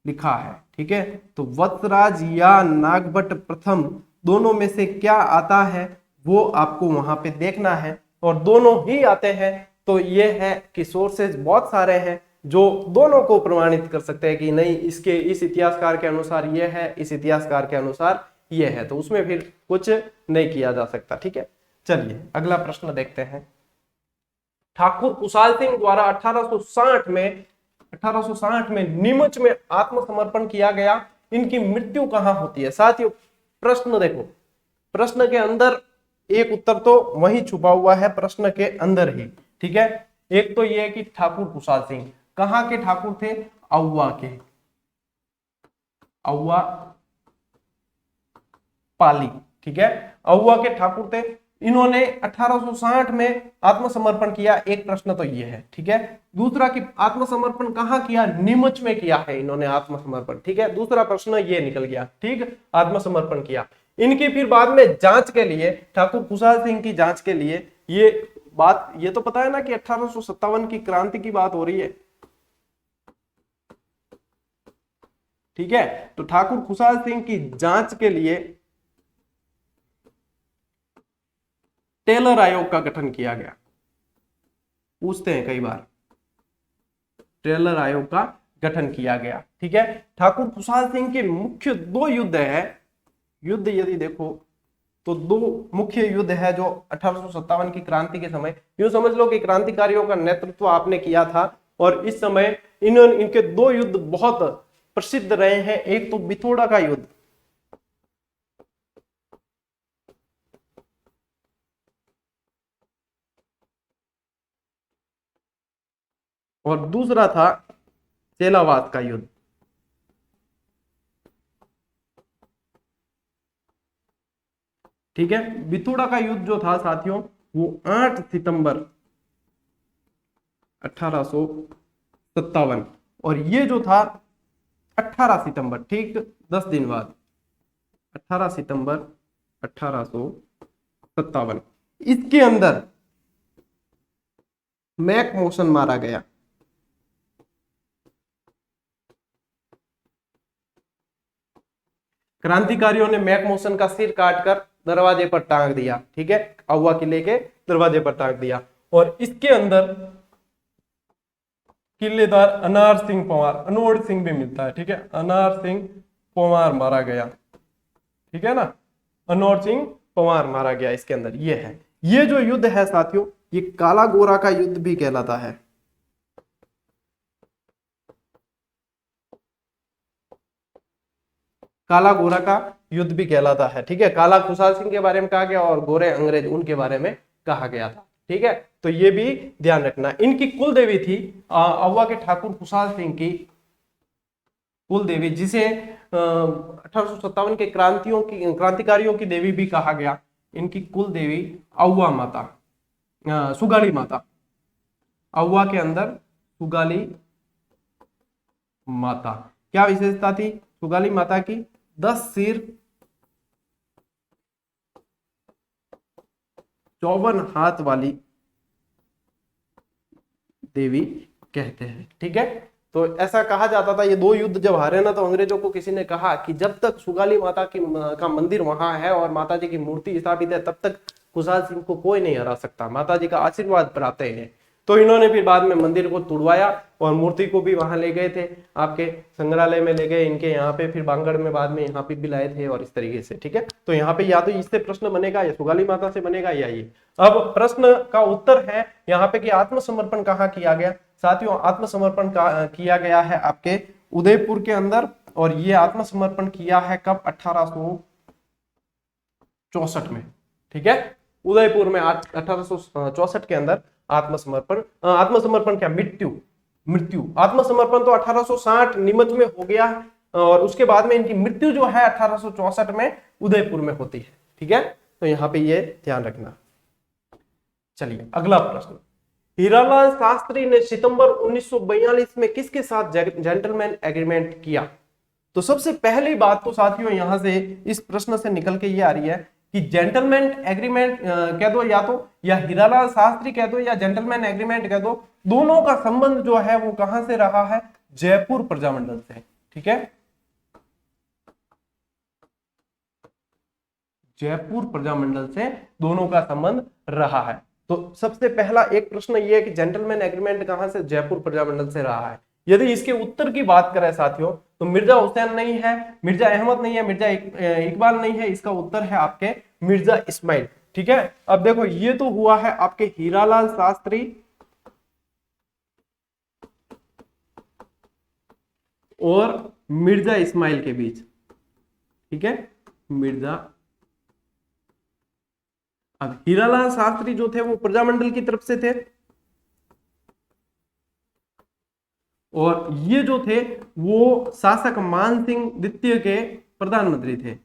लिखा है। ठीक है, तो वत्सराज या नागभट्ट प्रथम दोनों में से क्या आता है वो आपको वहां पे देखना है, और दोनों ही आते हैं तो ये है कि सोर्सेज बहुत सारे हैं जो दोनों को प्रमाणित कर सकते हैं कि नहीं, इसके इस इतिहासकार के अनुसार ये है, इस इतिहासकार के अनुसार ये है, तो उसमें फिर कुछ नहीं किया जा सकता। ठीक है, चलिए अगला प्रश्न देखते हैं। ठाकुर कुशाल सिंह द्वारा 1860 में नीमच में आत्मसमर्पण किया गया। इनकी मृत्यु कहां होती है? साथियों प्रश्न देखो, प्रश्न के अंदर एक उत्तर तो वही छुपा हुआ है प्रश्न के अंदर ही। ठीक है, एक तो ये है कि ठाकुर कुशाल सिंह कहां के ठाकुर थे? औवा के, औवा पाली। ठीक है, औवा के ठाकुर थे, इन्होंने 1860 में आत्मसमर्पण किया। एक प्रश्न तो ये है। ठीक है, दूसरा कि आत्मसमर्पण कहां किया? नीमच में किया है इन्होंने आत्मसमर्पण। ठीक है, दूसरा प्रश्न ये निकल गया। ठीक, आत्मसमर्पण किया। इनकी फिर बाद में जांच के लिए, ठाकुर कुशाल सिंह की जांच के लिए, ये तो पता है ना कि 1857 की क्रांति की बात हो रही है। ठीक है, तो ठाकुर कुशाल सिंह की जांच के लिए टेलर आयोग का गठन किया गया? पूछते हैं कई बार। टेलर आयोग का गठन किया गया। ठीक है, ठाकुर खुशहाल सिंह के मुख्य दो युद्ध है, युद्ध यदि देखो तो दो मुख्य युद्ध है जो 1857 की क्रांति के समय, यूं समझ लो कि क्रांतिकारियों का नेतृत्व आपने किया था, और इस समय इनके दो युद्ध बहुत प्रसिद्ध रहे हैं। एक तो बिथोड़ा का युद्ध, और दूसरा था चेलावाद का युद्ध। ठीक है, बिथोड़ा का युद्ध जो था साथियों वो 8 सितंबर 1857, और ये जो था 18 सितंबर, ठीक 10 दिन बाद, 18 सितंबर 1857। इसके अंदर मैक मोशन मारा गया। क्रांतिकारियों ने मैक मोशन का सिर काटकर दरवाजे पर टांग दिया। ठीक है, आउवा किले के दरवाजे पर टांग दिया, और इसके अंदर किलेदार अनार सिंह पंवार, अनोड सिंह भी मिलता है। ठीक है, अनार सिंह पंवार मारा गया। ठीक है ना, अनोड सिंह पंवार मारा गया इसके अंदर। ये है, ये जो युद्ध है साथियों ये काला गोरा का युद्ध भी कहलाता है। काला गोरा का युद्ध भी कहलाता है। ठीक है, काला खुशहाल सिंह के बारे में कहा गया और गोरे अंग्रेज उनके बारे में कहा गया था। ठीक है, तो ये भी ध्यान रखना। इनकी कुल देवी थी आउवा के ठाकुर खुशहाल सिंह की कुल देवी, जिसे 1857 के क्रांतिकारियों की देवी भी कहा गया। इनकी कुल देवी आउवा माता, सुगाली माता, आउवा के अंदर सुगाली माता। क्या विशेषता थी सुगाली माता की? 10 सिर 54 हाथ वाली देवी कहते हैं। ठीक है, तो ऐसा कहा जाता था। ये दो युद्ध जब हारे ना, तो अंग्रेजों को किसी ने कहा कि जब तक सुगाली माता का मंदिर वहां है और माता जी की मूर्ति स्थापित है, तब तक खुशहाल सिंह को कोई नहीं हरा सकता, माता जी का आशीर्वाद प्राप्त है। तो इन्होंने फिर बाद में मंदिर को तुड़वाया और मूर्ति को भी वहां ले गए थे, आपके संग्रहालय में ले गए इनके यहाँ पे, फिर बांगड़ में बाद में यहाँ पे भी लाए थे, और इस तरीके से। ठीक है, तो यहाँ पे या तो इससे प्रश्न बनेगा या सुगाली माता से बनेगा या ये। अब प्रश्न का उत्तर है यहाँ पे कि आत्मसमर्पण कहाँ किया गया? साथियों, आत्मसमर्पण किया गया है आपके उदयपुर के अंदर, और ये आत्मसमर्पण किया है कब? 1864 में। ठीक है, उदयपुर में 1864 के अंदर आत्मसमर्पण क्या, मृत्यु आत्मसमर्पण तो 1860 नीमच में हो गया, और उसके बाद में इनकी मृत्यु जो है 1864 में उदयपुर में होती है। ठीक है, तो यहाँ पे ये ध्यान रखना। चलिए अगला प्रश्न, हीरालाल शास्त्री ने सितंबर 1942 में किसके साथ जेंटलमैन एग्रीमेंट किया? तो सबसे पहली बात तो साथियों यहां से इस प्रश्न से निकल के ये आ रही है कि जेंटलमैन एग्रीमेंट कह दो या तो, या हीरालाल शास्त्री कह दो, या जेंटलमैन एग्रीमेंट कह दो, दोनों का संबंध जो है वो कहां से रहा है? जयपुर प्रजामंडल से। ठीक है, जयपुर प्रजामंडल से दोनों का संबंध रहा है। तो सबसे पहला एक प्रश्न ये है कि जेंटलमैन एग्रीमेंट कहां से? जयपुर प्रजामंडल से रहा है। यदि इसके उत्तर की बात करें साथियों, तो मिर्जा हुसैन नहीं है, मिर्जा अहमद नहीं है, मिर्जा इकबाल नहीं है, इसका उत्तर है आपके मिर्जा इस्माइल। ठीक है, अब देखो ये तो हुआ है आपके हीरालाल शास्त्री और मिर्जा इस्माइल के बीच। ठीक है, मिर्जा, अब हीरालाल शास्त्री जो थे वो प्रजामंडल की तरफ से थे, और ये जो थे वो शासक मान सिंह द्वितीय के प्रधानमंत्री थे।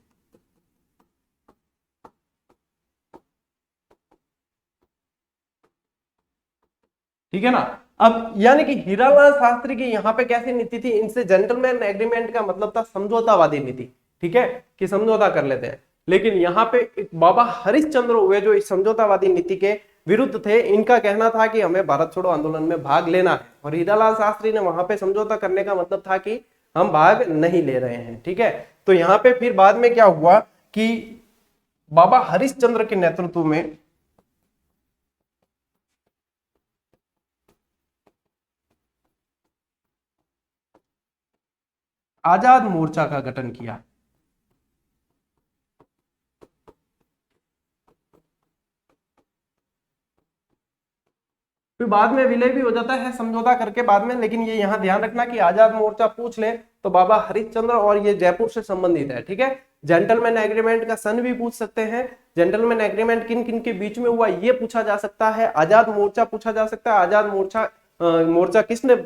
ठीक है ना, अब यानी कि हीरालाल शास्त्री की यहाँ पे कैसी नीति थी? इनसे जेंटलमैन एग्रीमेंट का मतलब था समझौतावादी नीति। ठीक है, कि समझौता कर लेते हैं, लेकिन यहाँ पे एक बाबा हरिश्चंद्र हुए जो इस समझौतावादी नीति के विरुद्ध थे। इनका कहना था कि हमें भारत छोड़ो आंदोलन में भाग लेना है, और हीरालाल शास्त्री ने वहां पे समझौता करने का मतलब था कि हम भाग नहीं ले रहे हैं। ठीक है, तो यहाँ पे फिर बाद में क्या हुआ कि बाबा हरिश्चंद्र के नेतृत्व में आजाद मोर्चा का गठन किया। फिर बाद में विलय भी हो जाता है समझौता करके बाद में, लेकिन ये यहाँ ध्यान रखना कि आजाद मोर्चा पूछ ले तो बाबा हरिश्चंद्र और ये जयपुर से संबंधित है, ठीक है। जेंटलमैन एग्रीमेंट का सन भी पूछ सकते हैं, जेंटलमैन एग्रीमेंट किन किन के बीच में हुआ ये पूछा जा सकता है, आजाद मोर्चा पूछा जा सकता है, आजाद मोर्चा किसने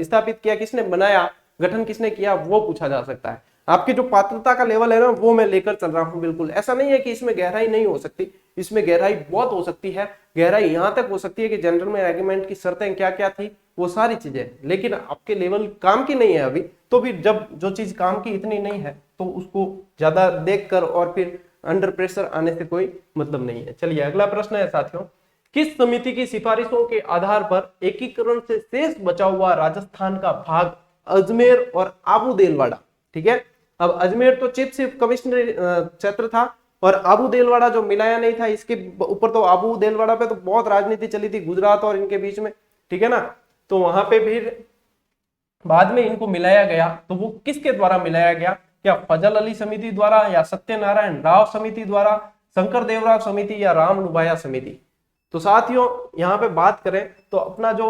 स्थापित किया, किसने बनाया, गठन किसने किया, वो पूछा जा सकता है। आपकी जो पात्रता का लेवल है ना वो मैं लेकर चल रहा हूं, बिल्कुल ऐसा नहीं है कि इसमें गहराई नहीं हो सकती, इसमें गहराई बहुत हो सकती है। गहराई यहां तक हो सकती है कि जेंटलमैन एग्रीमेंट की शर्तें क्या क्या थी, वो सारी चीजें, लेकिन आपके लेवल काम की नहीं है अभी, तो भी जब जो चीज काम की इतनी नहीं है तो उसको ज्यादा देखकर और फिर अंडर प्रेशर आने से कोई मतलब नहीं है। चलिए अगला प्रश्न है साथियों, किस समिति की सिफारिशों के आधार पर एकीकरण से शेष बचा हुआ राजस्थान का भाग अजमेर और आबू देलवाड़ा, ठीक है। अब अजमेर तो चीफ कमिश्नर क्षेत्र था और आबू देलवाड़ा जो मिलाया नहीं था, इसके ऊपर तो आबू देलवाड़ा पे तो बहुत राजनीति चली थी गुजरात और इनके बीच में, ठीक है ना। तो वहां पे फिर बाद में इनको मिलाया गया, तो वो किसके द्वारा मिलाया गया, क्या फजल अली समिति द्वारा या सत्यनारायण राव समिति द्वारा, शंकर देवराव समिति या राम लुबाया समिति। तो साथियों यहाँ पे बात करें तो अपना जो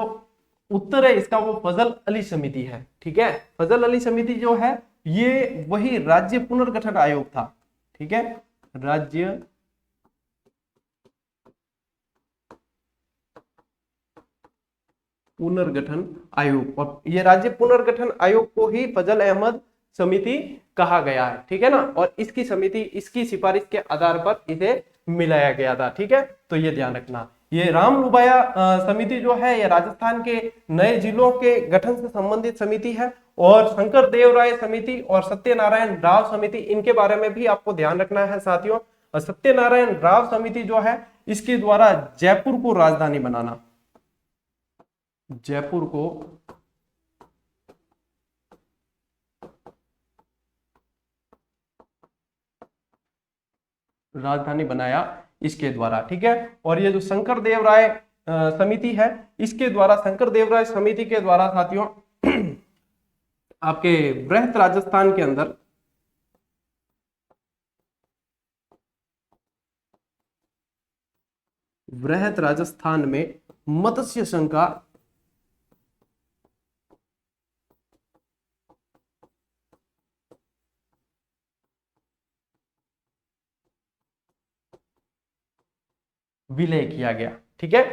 उत्तर है इसका वो फजल अली समिति है, ठीक है। फजल अली समिति जो है ये वही राज्य पुनर्गठन आयोग था, ठीक है, राज्य पुनर्गठन आयोग, और ये राज्य पुनर्गठन आयोग को ही फजल अहमद समिति कहा गया है, ठीक है ना। और इसकी समिति इसकी सिफारिश के आधार पर इसे मिलाया गया था, ठीक है। तो ये ध्यान रखना, ये राम लुबाया समिति जो है ये राजस्थान के नए जिलों के गठन से संबंधित समिति है, और शंकर देव राय समिति और सत्यनारायण राव समिति इनके बारे में भी आपको ध्यान रखना है साथियों। सत्यनारायण राव समिति जो है इसके द्वारा जयपुर को राजधानी बनाना, जयपुर को राजधानी बनाया इसके द्वारा, ठीक है। और ये जो शंकर देव राय समिति है इसके द्वारा, शंकर देव राय समिति के द्वारा साथियों आपके बृहत राजस्थान के अंदर बृहत राजस्थान में मत्स्य संघ का विलय किया गया, ठीक है।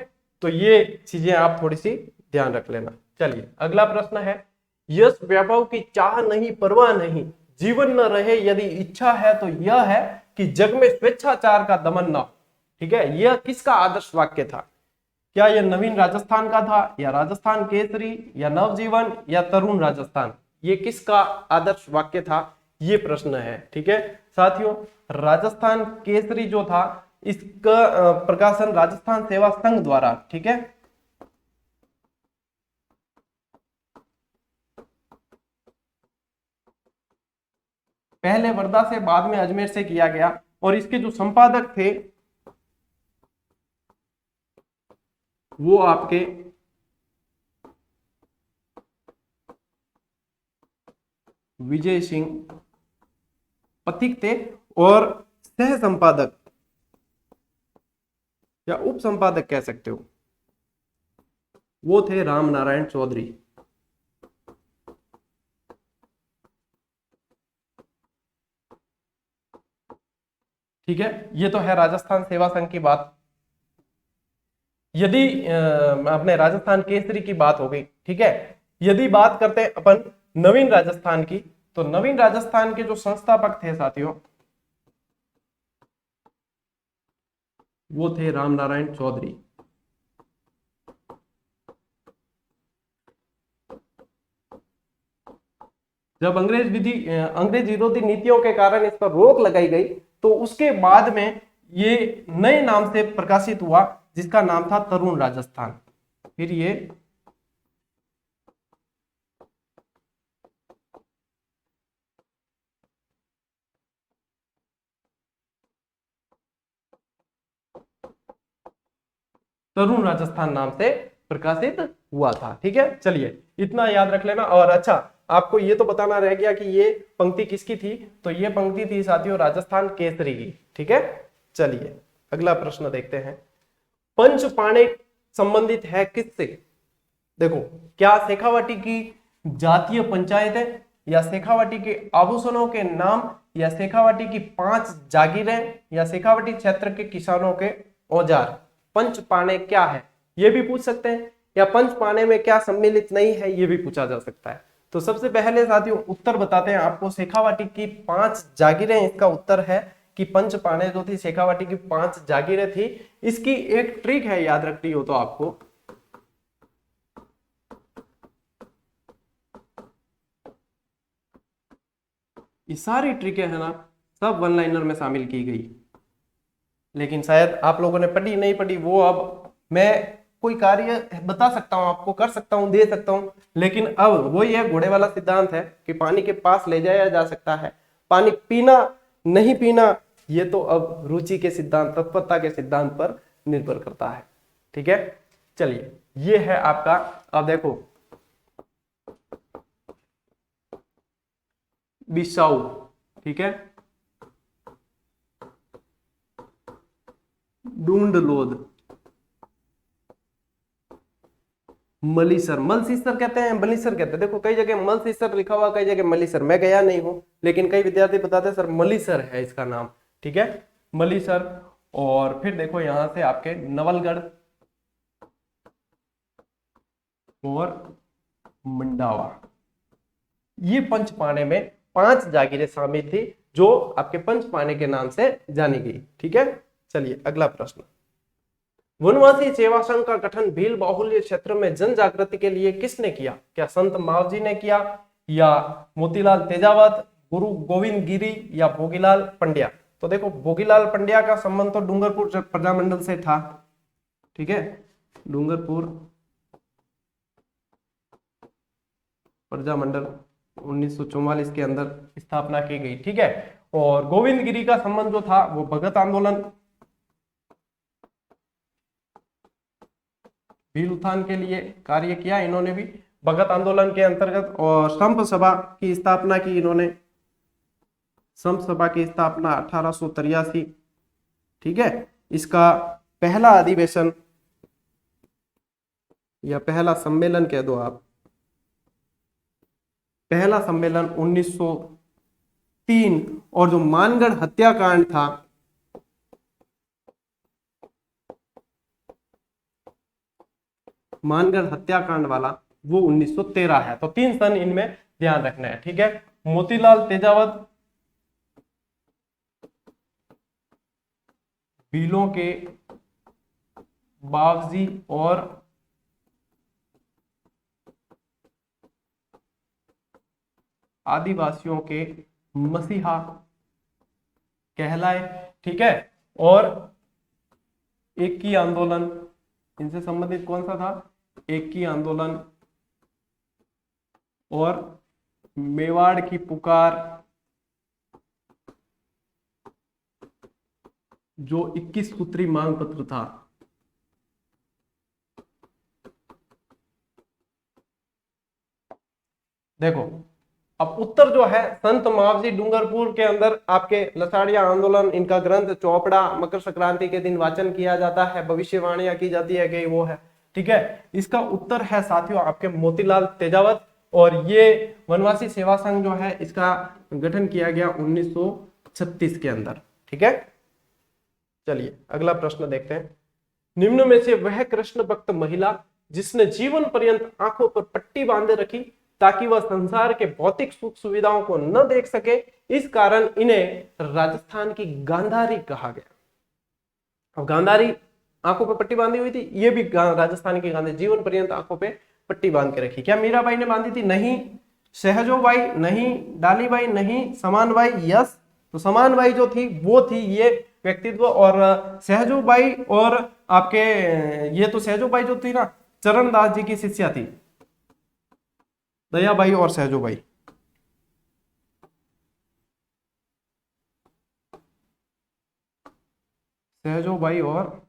तो ये चीजें आप थोड़ी सी ध्यान रख लेना। चलिए अगला प्रश्न है, यश वैभव की चाह नहीं परवाह नहीं, जीवन न रहे यदि इच्छा है तो यह है कि जग में स्वेच्छाचार का दमन न हो, ठीक है। यह किसका आदर्श वाक्य था, क्या यह नवीन राजस्थान का था या राजस्थान केसरी या नवजीवन या तरुण राजस्थान, ये किसका आदर्श वाक्य था, ये प्रश्न है, ठीक है साथियों। राजस्थान केसरी जो था इसका प्रकाशन राजस्थान सेवा संघ द्वारा, ठीक है। पहले वर्धा से बाद में अजमेर से किया गया, और इसके जो संपादक थे वो आपके विजय सिंह पथिक थे, और सह संपादक या उप संपादक कह सकते हो वो थे राम नारायण चौधरी, ठीक है। ये तो है राजस्थान सेवा संघ की बात। यदि अपने राजस्थान केसरी की बात हो गई, ठीक है। यदि बात करते हैं अपन नवीन राजस्थान की, तो नवीन राजस्थान के जो संस्थापक थे साथियों वो थे राम नारायण चौधरी। जब अंग्रेज विरोधी नीतियों के कारण इस पर रोक लगाई गई तो उसके बाद में ये नए नाम से प्रकाशित हुआ जिसका नाम था तरुण राजस्थान। फिर ये तरुण राजस्थान नाम से प्रकाशित हुआ था। ठीक है, चलिए इतना याद रख लेना। और अच्छा, आपको ये तो बताना रह गया कि ये पंक्ति किसकी थी, तो ये पंक्ति थी साथियों राजस्थान केसरी की। ठीक है, चलिए अगला प्रश्न देखते हैं। पंच पाणे संबंधित है किससे? देखो, क्या शेखावाटी की जातीय पंचायत है, या शेखावाटी के आभूषणों के नाम, या शेखावाटी की 5 जागीरें, या शेखावाटी क्षेत्र के किसानों के औजार? पंच पाने क्या है ये भी पूछ सकते हैं, या पंच पाने में क्या सम्मिलित नहीं है ये भी पूछा जा सकता है। तो सबसे पहले साथियों उत्तर बताते हैं आपको, शेखावाटी की 5 जागीरें इसका उत्तर है कि पंच पाने जो थी शेखावाटी की 5 जागीरें थी। इसकी एक ट्रिक है, याद रखनी हो तो आपको, ये सारी ट्रिकें है ना सब वन लाइनर में शामिल की गई, लेकिन शायद आप लोगों ने पढ़ी नहीं पढ़ी वो अब मैं कोई कार्य बता सकता हूं आपको, कर सकता हूं, दे सकता हूं, लेकिन अब वो ये घोड़े वाला सिद्धांत है कि पानी के पास ले जाया जा सकता है, पानी पीना नहीं पीना ये तो अब रुचि के सिद्धांत, तत्परता के सिद्धांत पर निर्भर करता है। ठीक है, चलिए ये है आपका। अब देखो, बिसाऊ, ठीक है, डूंडलोद, मलीसर, मलसीसर कहते हैं, मलीसर कहते हैं। देखो कई जगह मलसीसर लिखा हुआ, कई जगह मलीसर। मैं गया नहीं हूं, लेकिन कई विद्यार्थी बताते हैं सर मलीसर है इसका नाम। ठीक है, मलीसर। और फिर देखो यहां से आपके नवलगढ़ और मंडावा, ये पंचपाने में 5 जागीरें शामिल थी जो आपके पंचपाने के नाम से जानी गई। ठीक है, चलिए अगला प्रश्न। वनवासी सेवा संघ का गठन भील बाहुल्य क्षेत्र में जन जागृति के लिए किसने किया? क्या संत मावजी ने किया, या मोतीलाल तेजावत, गुरु गोविंद गिरी, या भोगीलाल पंड्या? तो देखो भोगीलाल पंड्या का संबंध तो डूंगरपुर प्रजामंडल से था। ठीक है, डूंगरपुर प्रजामंडल 1944 के अंदर स्थापना की गई। ठीक है, और गोविंद गिरी का संबंध जो था वो भगत आंदोलन, भील उत्थान के लिए कार्य किया इन्होंने भी भगत आंदोलन के अंतर्गत। और संप सभा की स्थापना की इन्होंने, संप सभा की स्थापना 1883। ठीक है, इसका पहला अधिवेशन या पहला सम्मेलन कह दो आप, पहला सम्मेलन 1903। और जो मानगढ़ हत्याकांड था, मानगढ़ हत्याकांड वाला, वो 1913 है। तो 3 सन इनमें ध्यान रखना है। ठीक है, मोतीलाल तेजावत भीलों के बावजी और आदिवासियों के मसीहा कहलाए। ठीक है, और एक की आंदोलन, इनसे संबंधित कौन सा था? एक की आंदोलन और मेवाड़ की पुकार, जो 21 सूत्री मांग पत्र था। देखो अब उत्तर जो है, संत मावजी डूंगरपुर के अंदर आपके लसाड़िया आंदोलन, इनका ग्रंथ चौपड़ा मकर संक्रांति के दिन वाचन किया जाता है, भविष्यवाणियां की जाती है कि वो है। ठीक है, इसका उत्तर है साथियों आपके मोतीलाल तेजावत। और ये वनवासी सेवा संघ जो है इसका गठन किया गया 1936 के अंदर। ठीक है, चलिए अगला प्रश्न देखते हैं। निम्न में से वह कृष्ण भक्त महिला जिसने जीवन पर्यंत आंखों पर पट्टी बांधे रखी ताकि वह संसार के भौतिक सुख सुविधाओं को न देख सके, इस कारण इन्हें राजस्थान की गांधारी कहा गया। और गांधारी आंखों पर पट्टी बांधी हुई थी, ये भी राजस्थान की गांधी जीवन पर्यंत आंखों पे पट्टी बांध के रखी। क्या मीराबाई ने बांधी थी? नहीं। सहजोबाई? नहीं। डालीबाई? नहीं। समानबाई? यस। तो समानबाई जो थी वो थी ये व्यक्तित्व। और सहजोबाई और आपके ये तो सहजोबाई जो थी ना, चरणदास जी की शिष्या थी, दयाबाई और सहजोबाई। सहजोबाई और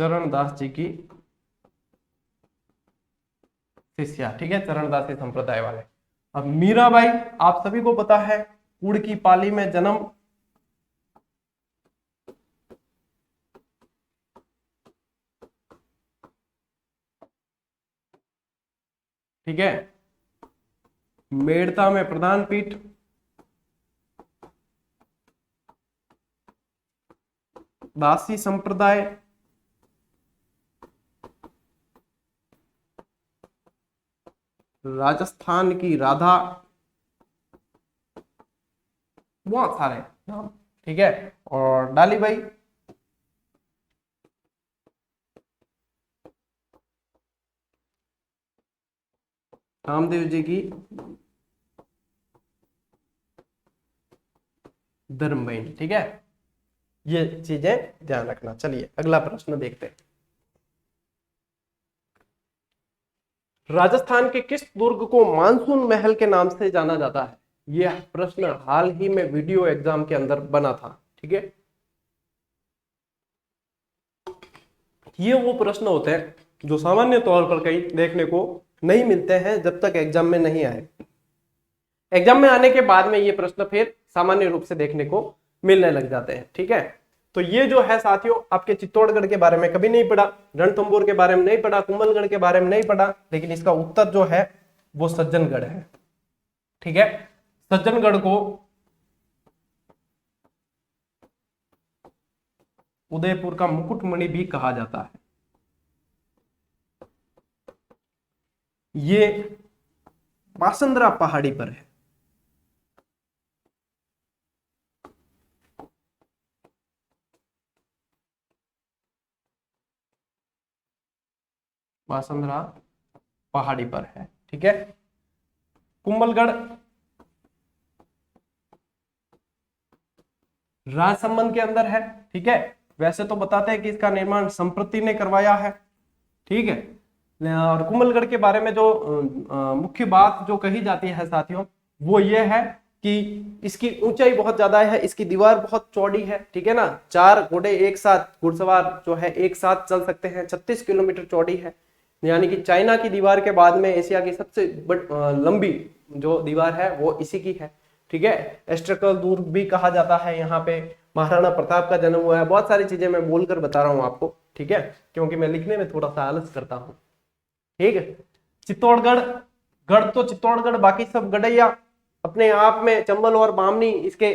चरणदास जी की शिष्या, ठीक है, चरणदासी संप्रदाय वाले। अब मीराबाई, आप सभी को पता है, कुड़ की पाली में जन्म, ठीक है, मेड़ता में प्रधान पीठ, दासी संप्रदाय, राजस्थान की राधा, बहुत सारे नाम, ठीक है, और डालीबाई, रामदेव जी की धर्म बहन, ठीक है, ये चीजें ध्यान रखना। चलिए अगला प्रश्न देखते हैं। राजस्थान के किस दुर्ग को मानसून महल के नाम से जाना जाता है? यह प्रश्न हाल ही में वीडियो एग्जाम के अंदर बना था, ठीक है। ये वो प्रश्न होते हैं जो सामान्य तौर पर कहीं देखने को नहीं मिलते हैं जब तक एग्जाम में नहीं आए। एग्जाम में आने के बाद में ये प्रश्न फिर सामान्य रूप से देखने को मिलने लग जाते हैं, ठीक है। तो ये जो है साथियों, आपके चित्तौड़गढ़ के बारे में कभी नहीं पढ़ा, रणथंभौर के बारे में नहीं पढ़ा, कुंभलगढ़ के बारे में नहीं पढ़ा, लेकिन इसका उत्तर जो है वो सज्जनगढ़ है, ठीक है। सज्जनगढ़ को उदयपुर का मुकुटमणि भी कहा जाता है। ये पासंद्रा पहाड़ी पर है। पासंद्रा पहाड़ी पर है, ठीक है। कुंभलगढ़ राजसमंद के अंदर है, ठीक है। वैसे तो बताते हैं कि इसका निर्माण संप्रति ने करवाया है, ठीक है। और कुंभलगढ़ के बारे में जो मुख्य बात जो कही जाती है साथियों, वो ये है कि इसकी ऊंचाई बहुत ज्यादा है, इसकी दीवार बहुत चौड़ी है, ठीक है ना। 4 घोड़े एक साथ, घुड़सवार जो है एक साथ चल सकते हैं। 36 किलोमीटर चौड़ी है, यानी कि चाइना की दीवार के बाद में एशिया की सबसे लंबी जो दीवार है वो इसी की है, ठीक है। एस्ट्रकल दुर्ग भी कहा जाता है। यहाँ पे महाराणा प्रताप का जन्म हुआ है। बहुत सारी चीजें मैं बोलकर बता रहा हूँ आपको, ठीक है, क्योंकि मैं लिखने में थोड़ा सा आलस करता हूँ, ठीक है। चित्तौड़गढ़, गढ़ तो चित्तौड़गढ़, बाकी सब गढ़ैया अपने आप में। चंबल और बामनी इसके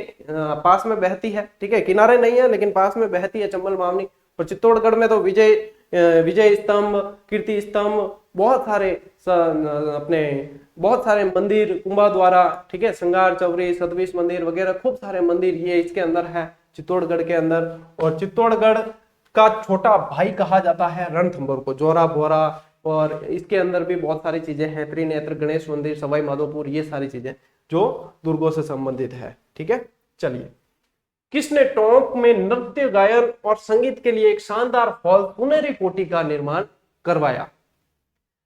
पास में बहती है, ठीक है, किनारे नहीं है लेकिन पास में बहती है चंबल बामनी। और चित्तौड़गढ़ में तो विजय स्तंभ, कीर्ति स्तंभ, बहुत सारे अपने बहुत सारे मंदिर, कुंभा द्वारा, ठीक है, श्रृंगार चौरी, सतविश मंदिर वगैरह खूब सारे मंदिर ये इसके अंदर है, चित्तौड़गढ़ के अंदर। और चित्तौड़गढ़ का छोटा भाई कहा जाता है रणथंभौर को, जोरा बोरा। और इसके अंदर भी बहुत सारी चीजें हैं, त्रिनेत्र गणेश मंदिर, सवाई माधोपुर, ये सारी चीजें जो दुर्गों से संबंधित है, ठीक है। चलिए, किसने टोंक में नृत्य, गायन और संगीत के लिए एक शानदार हॉल पुनेरी कोठी का निर्माण करवाया?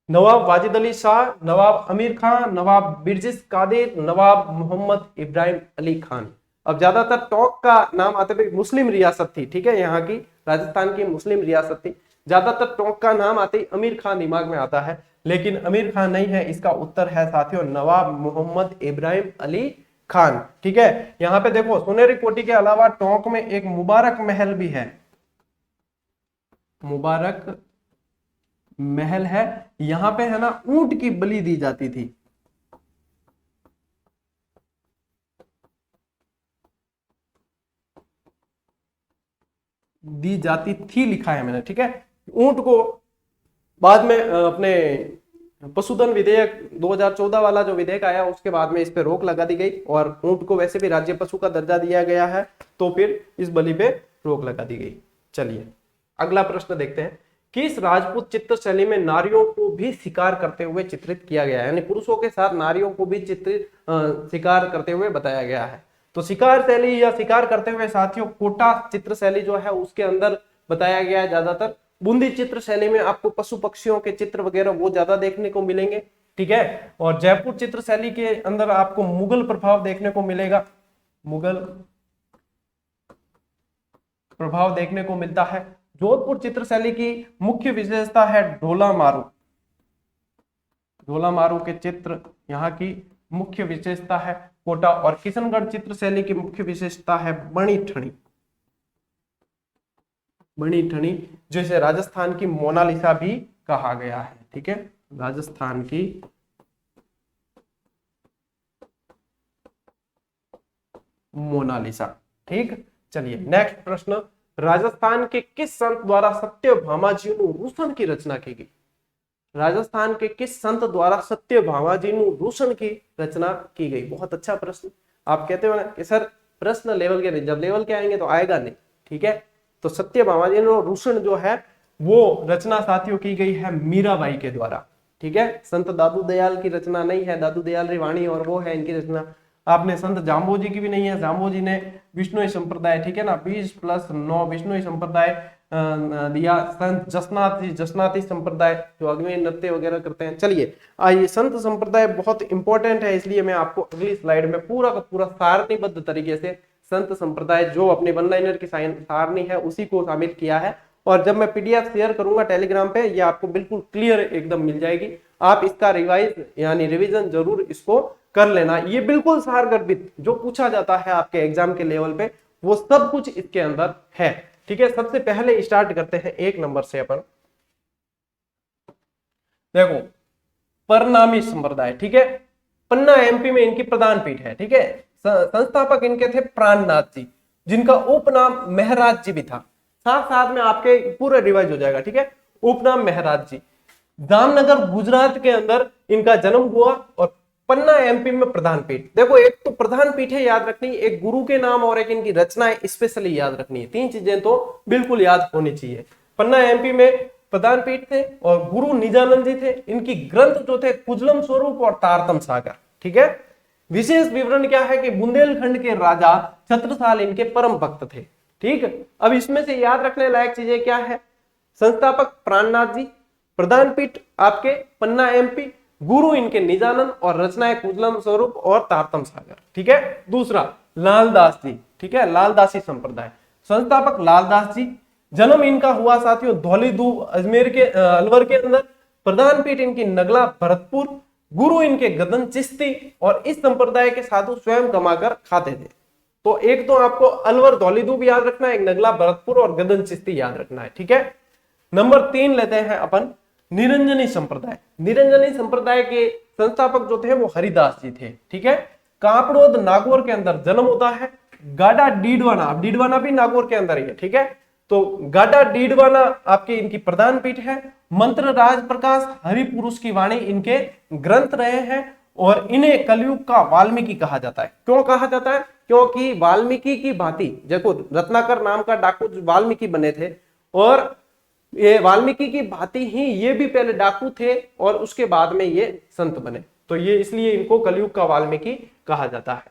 नवाब वाजिद अली शाह, नवाब अमीर खान, नवाब बिरजिस कादिर, नवाब मोहम्मद इब्राहिम अली खान। अब ज्यादातर टोंक का नाम आते थे, मुस्लिम रियासत थी, ठीक है, यहाँ की राजस्थान की मुस्लिम रियासत थी। ज्यादातर टोंक का नाम आते ही अमीर खान दिमाग में आता है, लेकिन अमीर खान नहीं है। इसका उत्तर है साथियों नवाब मोहम्मद इब्राहिम अली खान, ठीक है। यहाँ पे देखो, सुनेरी कोठी के अलावा टोंक में एक मुबारक महल भी है, मुबारक महल है। यहाँ पे है ना ऊंट की बलि दी जाती थी, दी जाती थी लिखा है मैंने, ठीक है। ऊंट को बाद में अपने पशुधन विधेयक 2014 वाला जो विधेयक आया उसके बाद में इस पे रोक लगा दी गई, और ऊंट को वैसे भी राज्य पशु का दर्जा दिया गया है, तो फिर इस बलि पे रोक लगा दी गई। चलिए अगला प्रश्न देखते हैं। किस राजपूत चित्र शैली में नारियों को भी शिकार करते हुए चित्रित किया गया है? यानी पुरुषों के साथ नारियों को भी शिकार करते हुए बताया गया है। तो शिकार शैली या शिकार करते हुए साथियों कोटा चित्र शैली जो है उसके अंदर बताया गया है ज्यादातर। बूंदी चित्र शैली में आपको पशु पक्षियों के चित्र वगैरह वो ज्यादा देखने को मिलेंगे, ठीक है। और जयपुर चित्र शैली के अंदर आपको मुगल प्रभाव देखने को मिलेगा, मुगल प्रभाव देखने को मिलता है। जोधपुर चित्रशैली की मुख्य विशेषता है ढोला मारू। ढोला मारू के चित्र यहाँ की मुख्य विशेषता है कोटा। और किशनगढ़ चित्रशैली की मुख्य विशेषता है बणी ठणी। बणी ठणी जिसे राजस्थान की मोनालिसा भी कहा गया है। ठीक है, राजस्थान की मोनालिसा। ठीक, चलिए नेक्स्ट प्रश्न, राजस्थान के किस संत द्वारा सत्यभामाजी रूषण की रचना की गई? राजस्थान के किस संत द्वारा सत्यभामाजी रूषण की रचना की गई? बहुत अच्छा प्रश्न। आप कहते हो ना कि सर प्रश्न लेवल के नहीं, जब लेवल के आएंगे तो आएगा नहीं। ठीक है, तो सत्यभामाजी रूषण जो है वो रचना साथियों की गई है मीराबाई के द्वारा। ठीक है, संत दादू दयाल की रचना नहीं है, दादू दयाल रिवाणी और वो है इनकी रचना। आपने संत जाम्बोजी की भी नहीं है, जाम्बोजी ने विष्णुई संप्रदाय, ठीक है ना, 20+9 विष्णुई संप्रदाय दिया। संत जसनाथी संप्रदाय जो अग्नि नृत्य वगैरह करते हैं। चलिए आइए, संत संप्रदाय बहुत इंपॉर्टेंट है, इसलिए मैं आपको अगली स्लाइड में पूरा का पूरा सारणीबद्ध तरीके से संत संप्रदाय जो अपनी वन लाइनर की सारणी है उसी को शामिल किया है। और जब मैं पीडीएफ शेयर करूंगा टेलीग्राम पे, ये आपको बिल्कुल क्लियर एकदम मिल जाएगी। आप इसका रिवाइज यानी रिवीजन जरूर इसको कर लेना। ये बिल्कुल सारगर्भित जो पूछा जाता है आपके एग्जाम के लेवल पे वो सब कुछ इसके अंदर है। ठीक है, सबसे पहले स्टार्ट करते हैं 1 नंबर से अपन। देखो, परनामी संप्रदाय, ठीक है, पन्ना एमपी में इनकी प्रधान पीठ है। ठीक है, संस्थापक इनके थे प्राणनाथ जी, जिनका उपनाम महराज जी भी था। साथ साथ में आपके पूरा रिवाइज हो जाएगा। ठीक है, उपनाम महराज जी। जामनगर गुजरात के अंदर इनका जन्म हुआ और पन्ना एमपी में प्रधान पीठ। देखो, एक तो प्रधान पीठ है याद रखनी, एक गुरु के नाम और एक इनकी रचनाएं स्पेशली याद रखनी है। 3 चीजें तो बिल्कुल याद होनी चाहिए। पन्ना एमपी में प्रधान पीठ थे और गुरु निजानंद जी थे। इनकी ग्रंथ जो थे कुजलम स्वरूप और तारतम सागर। ठीक है, विशेष विवरण क्या है कि बुंदेलखंड के राजा छत्रसाल इनके परम भक्त थे। ठीक, अब इसमें से याद रखने लायक चीजें क्या है? संस्थापक प्राणनाथ जी, प्रधान पीठ आपके पन्ना एमपी, गुरु इनके निजानंद और रचनाएं कुजलम स्वरूप और तारतम सागर। ठीक है, दूसरा लालदास जी। ठीक है, लालदासी संप्रदाय, संस्थापक लालदास जी। जन्म इनका हुआ साथियों धौलीधूप अजमेर के अलवर के अंदर। प्रधान पीठ इनकी नगला भरतपुर। गुरु इनके गदन चिश्ती और इस संप्रदाय के साधु स्वयं कमाकर खाते थे। तो एक तो आपको अलवर धौलीधूप याद रखना है, एक नगला भरतपुर और गदन चिश्ती याद रखना है। ठीक है, नंबर 3 लेते हैं अपन, निरंजनी संप्रदाय। निरंजनी संप्रदाय के संस्थापक जो थे वो हरिदास जी थे। ठीक है, कापड़ोद नागौर के अंदर जन्म होता है। गाडा डीडवाना, डीडवाना भी नागौर के अंदर ही है। ठीक है, तो गाडा डीडवाना आपकी इनकी प्रधान पीठ है। मंत्र राज प्रकाश, हरिपुरुष की वाणी इनके ग्रंथ रहे हैं और इन्हें कलयुग का वाल्मीकि कहा जाता है। क्यों कहा जाता है? क्योंकि वाल्मीकि की भांति, देखो रत्नाकर नाम का डाकू वाल्मीकि बने थे और ये वाल्मीकि की भांति ही ये भी पहले डाकू थे और उसके बाद में ये संत बने। तो ये इसलिए इनको कलयुग का वाल्मीकि कहा जाता है।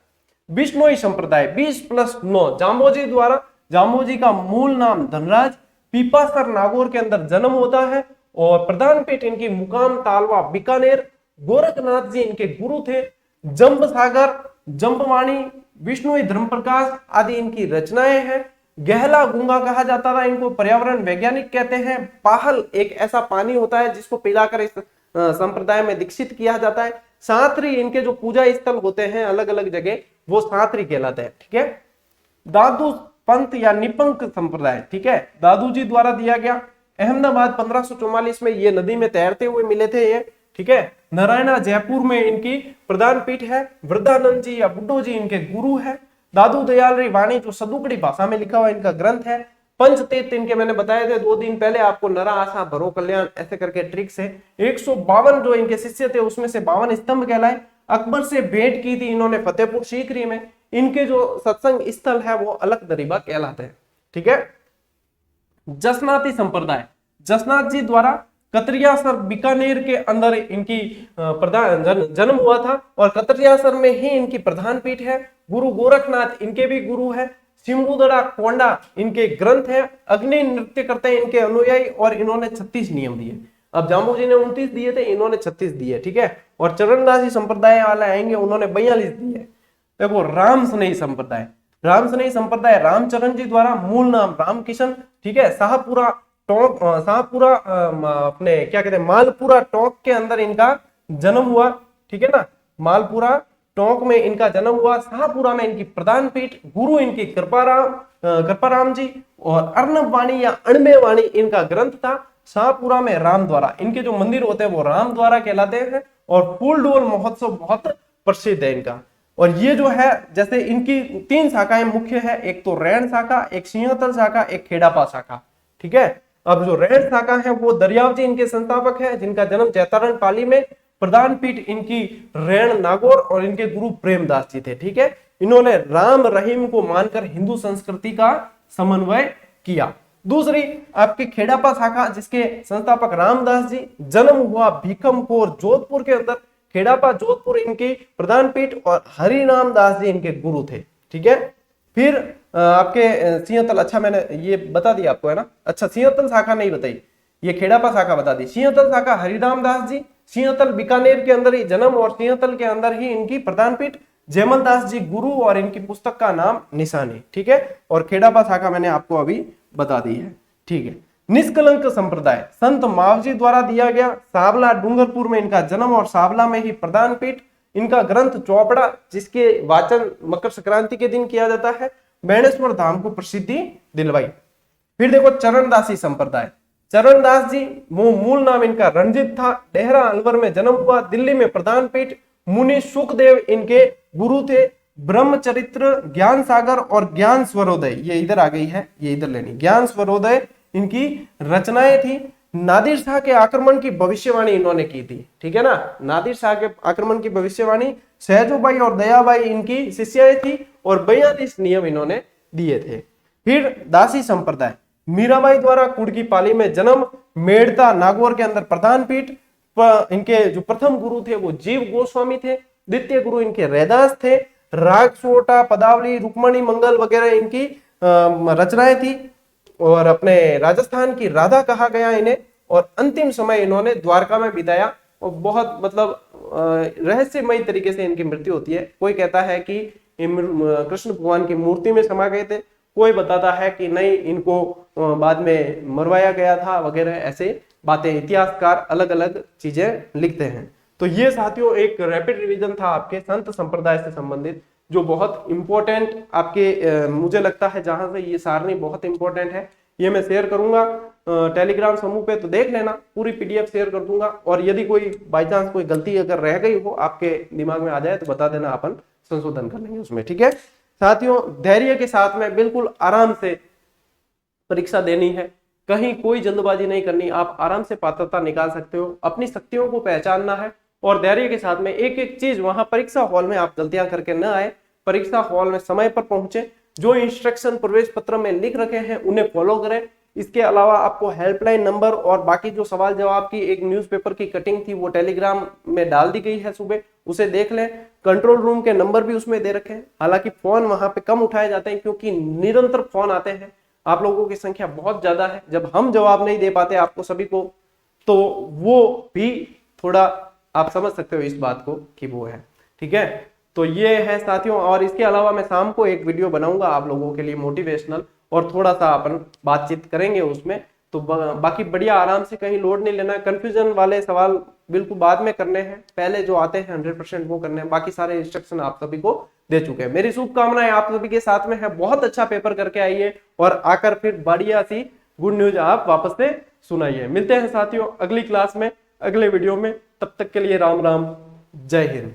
बिश्नोई संप्रदाय 20+9 जाम्बोजी द्वारा। जाम्बोजी का मूल नाम धनराज, पीपासर नागौर के अंदर जन्म होता है और प्रधान पीठ इनकी मुकाम तालवा बीकानेर। गोरखनाथ जी इनके गुरु थे। जंब सागर, जंबवाणी, विष्णुई धर्म प्रकाश आदि इनकी रचनाएं हैं। गहला गूंगा कहा जाता था इनको, पर्यावरण वैज्ञानिक कहते हैं। पाहल एक ऐसा पानी होता है जिसको पिलाकर इस संप्रदाय में दीक्षित किया जाता है। सांतरी इनके जो पूजा स्थल होते हैं अलग अलग जगह, वो सांतरी कहलाते हैं। ठीक है, दादू पंथ या निपंक संप्रदाय। ठीक है, दादू जी द्वारा दिया गया। अहमदाबाद 1544 में ये नदी में तैरते हुए मिले थे ये। ठीक है, नारायणा जयपुर में इनकी प्रधान पीठ है। वृद्धानंद जी या बुड्ढो जी इनके गुरु है। दादू दयाल री वाणी जो सदुकड़ी भाषा में लिखा हुआ इनका ग्रंथ है। पंचतीर्थ इनके मैंने बताए थे 2 दिन पहले आपको, नरा आशा भरो कल्याण ऐसे करके ट्रिक्स है। 152 जो इनके शिष्य थे उसमें से 52 स्तंभ कहलाए। अकबर से भेंट की थी इन्होंने फतेहपुर सीकरी में। इनके जो सत्संग स्थल है वो अलग दरीबा कहलाते हैं। ठीक है, जसनाती संप्रदाय, जसनाथ जी द्वारा कतरियासर बीकानेर के अंदर इनकी प्रधान जन्म हुआ था और कतरियासर में ही इनकी प्रधान पीठ है। गुरु गोरखनाथ इनके भी गुरु है। सिम्बुदड़ा कोंडा इनके ग्रंथ है। अग्नि नृत्य करते हैं इनके अनुयायी और इन्होंने 36 नियम दिए। अब जाम्बू जी ने 29 दिए थे, इन्होंने 36 दिए। ठीक है, और चरणदासी संप्रदाय वाले आएंगे उन्होंने 42 दिए। देखो राम स्नेही संप्रदाय, राम स्नेही संप्रदाय रामचरण जी द्वारा, मूल नाम रामकिशन, ठीक है। शाहपुरा टोंक, शाहपुरा अपने क्या कहते हैं मालपुरा टोंक के अंदर इनका जन्म हुआ, ठीक है ना। मालपुरा टोंक में इनका जन्म हुआ। शाहपुरा में इनकी प्रधान पीठ, गुरु इनकी कृपाराम जी, और अर्णव वाणी या अणमे वाणी इनका ग्रंथ था। शाहपुरा में राम द्वारा, इनके जो मंदिर होते हैं वो राम द्वारा कहलाते हैं। और फूल डोल महोत्सव बहुत प्रसिद्ध है इनका। और ये जो है जैसे इनकी 3 शाखाएं मुख्य है, एक तो रैण शाखा, एक सिंहतल शाखा, एक खेड़ापा शाखा, ठीक है। अब जो रैण शाखा है वो दरियाव जी इनके संस्थापक है, जिनका जन्म जैतारण पाली में। प्रधान पीठ इनकी रैण नागौर और इनके गुरु प्रेमदास जी थे, ठीक है। इन्होंने राम रहीम को मानकर हिंदू संस्कृति का समन्वय किया। दूसरी आपकी खेड़ापा शाखा, जिसके संस्थापक रामदास जी, जन्म हुआ भीखमकोर जोधपुर के अंदर। खेड़ापा जोधपुर इनकी प्रधान पीठ और हरिनाम दास जी इनके गुरु थे, ठीक है। फिर आपके सिंहतल, अच्छा मैंने ये बता दिया आपको है ना। अच्छा सिंहतल शाखा नहीं बताई, ये खेड़ापा शाखा बता दी। सिंहतल शाखा हरिराम दास जी, सिंहतल बीकानेर के अंदर ही जन्म और सिंहतल के अंदर ही इनकी प्रधान पीठ, जयमल दास जी गुरु और इनकी पुस्तक का नाम निशानी, ठीक है। और खेड़ापा शाखा मैंने आपको अभी बता दी है, ठीक है। निष्कलंक संप्रदाय संत मावजी द्वारा दिया गया। सावला डूंगरपुर में इनका जन्म और सावला में ही प्रधान पीठ। इनका ग्रंथ चौपड़ा, जिसके वाचन मकर संक्रांति के दिन किया जाता है, बेणेश्वर धाम को प्रसिद्धि दिलवाई। फिर देखो चरणदासी संप्रदाय, चरणदास जी, मूल नाम इनका रणजीत था। डेहरा अलवर में जन्म हुआ। दिल्ली में प्रधान पीठ, मुनि सुखदेव इनके गुरु थे। ब्रह्मचरित्र, ज्ञान सागर और ज्ञान स्वरोदय, ये इधर आ गई है, ये इधर लेनी, ज्ञान स्वरोदय इनकी रचनाएं थी। नादिर शाह के आक्रमण की भविष्यवाणी इन्होंने की थी, ठीक है ना। नादिर शाह के आक्रमण की भविष्यवाणी, सहजोबाई और दयाबाई इनकी शिष्याएं थी और 42 नियम इन्होंने दिए थे। फिर दासी संप्रदाय, मीराबाई द्वारा कुड़की पाली में जन्म। मेड़ता नागौर के अंदर प्रधान पीठ। इनके जो प्रथम गुरु थे वो जीव गोस्वामी थे। द्वितीय गुरु इनके रैदास थे। राग सोटा, पदावली, रुक्मणी मंगल वगैरह इनकी रचनाएं थी। और अपने राजस्थान की राधा कहा गया इन्हें। और अंतिम समय इन्होंने द्वारका में बिताया और बहुत मतलब रहस्यमय तरीके से इनकी मृत्यु होती है। कोई कहता है कि कृष्ण भगवान की मूर्ति में समा गए थे, कोई बताता है कि नहीं इनको बाद में मरवाया गया था वगैरह, ऐसे बातें इतिहासकार अलग अलग चीजें लिखते हैं। तो ये साथियों एक रैपिड रिवीजन था आपके संत संप्रदाय से संबंधित, जो बहुत इंपॉर्टेंट आपके मुझे लगता है जहां से ये सारणी बहुत इंपॉर्टेंट है। ये मैं शेयर करूंगा टेलीग्राम समूह पे, तो देख लेना, पूरी पीडीएफ शेयर कर दूंगा। और यदि कोई बाई चांस कोई गलती अगर रह गई हो आपके दिमाग में आ जाए तो बता देना, अपन संशोधन कर लेंगे उसमें, ठीक है। साथियों धैर्य के साथ में बिल्कुल आराम से परीक्षा देनी है, कहीं कोई जल्दबाजी नहीं करनी। आप आराम से पात्रता निकाल सकते हो, अपनी शक्तियों को पहचानना है और धैर्य के साथ में एक एक चीज वहां परीक्षा हॉल में आप गलतियां करके न आए। परीक्षा हॉल में समय पर पहुंचे, जो इंस्ट्रक्शन प्रवेश पत्र में लिख रखे हैं उन्हें फॉलो करें। इसके अलावा आपको हेल्पलाइन नंबर और बाकी जो सवाल जवाब की एक न्यूज़पेपर की कटिंग थी वो टेलीग्राम में डाल दी गई है सुबह, उसे देख लें। कंट्रोल रूम के नंबर भी उसमें दे रखे हैं। हालांकि फोन वहां पे कम उठाए जाते हैं क्योंकि निरंतर फोन आते हैं, आप लोगों की संख्या बहुत ज्यादा है। जब हम जवाब नहीं दे पाते आपको सभी को, तो वो भी थोड़ा आप समझ सकते हो इस बात को कि वो है, ठीक है। तो ये है साथियों। और इसके अलावा मैं शाम को एक वीडियो बनाऊंगा आप लोगों के लिए मोटिवेशनल, और थोड़ा सा अपन बातचीत करेंगे उसमें। तो बाकी बढ़िया आराम से, कहीं लोड नहीं लेना। कंफ्यूजन वाले सवाल बिल्कुल बाद में करने हैं, पहले जो आते हैं 100% वो करने हैं। बाकी सारे इंस्ट्रक्शन आप सभी को दे चुके हैं। मेरी शुभकामनाएं आप सभी के साथ में है, बहुत अच्छा पेपर करके आइए और आकर फिर बढ़िया सी गुड न्यूज आप वापस से सुनाइए। मिलते हैं साथियों अगली क्लास में, अगले वीडियो में। तब तक के लिए राम राम, जय हिंद।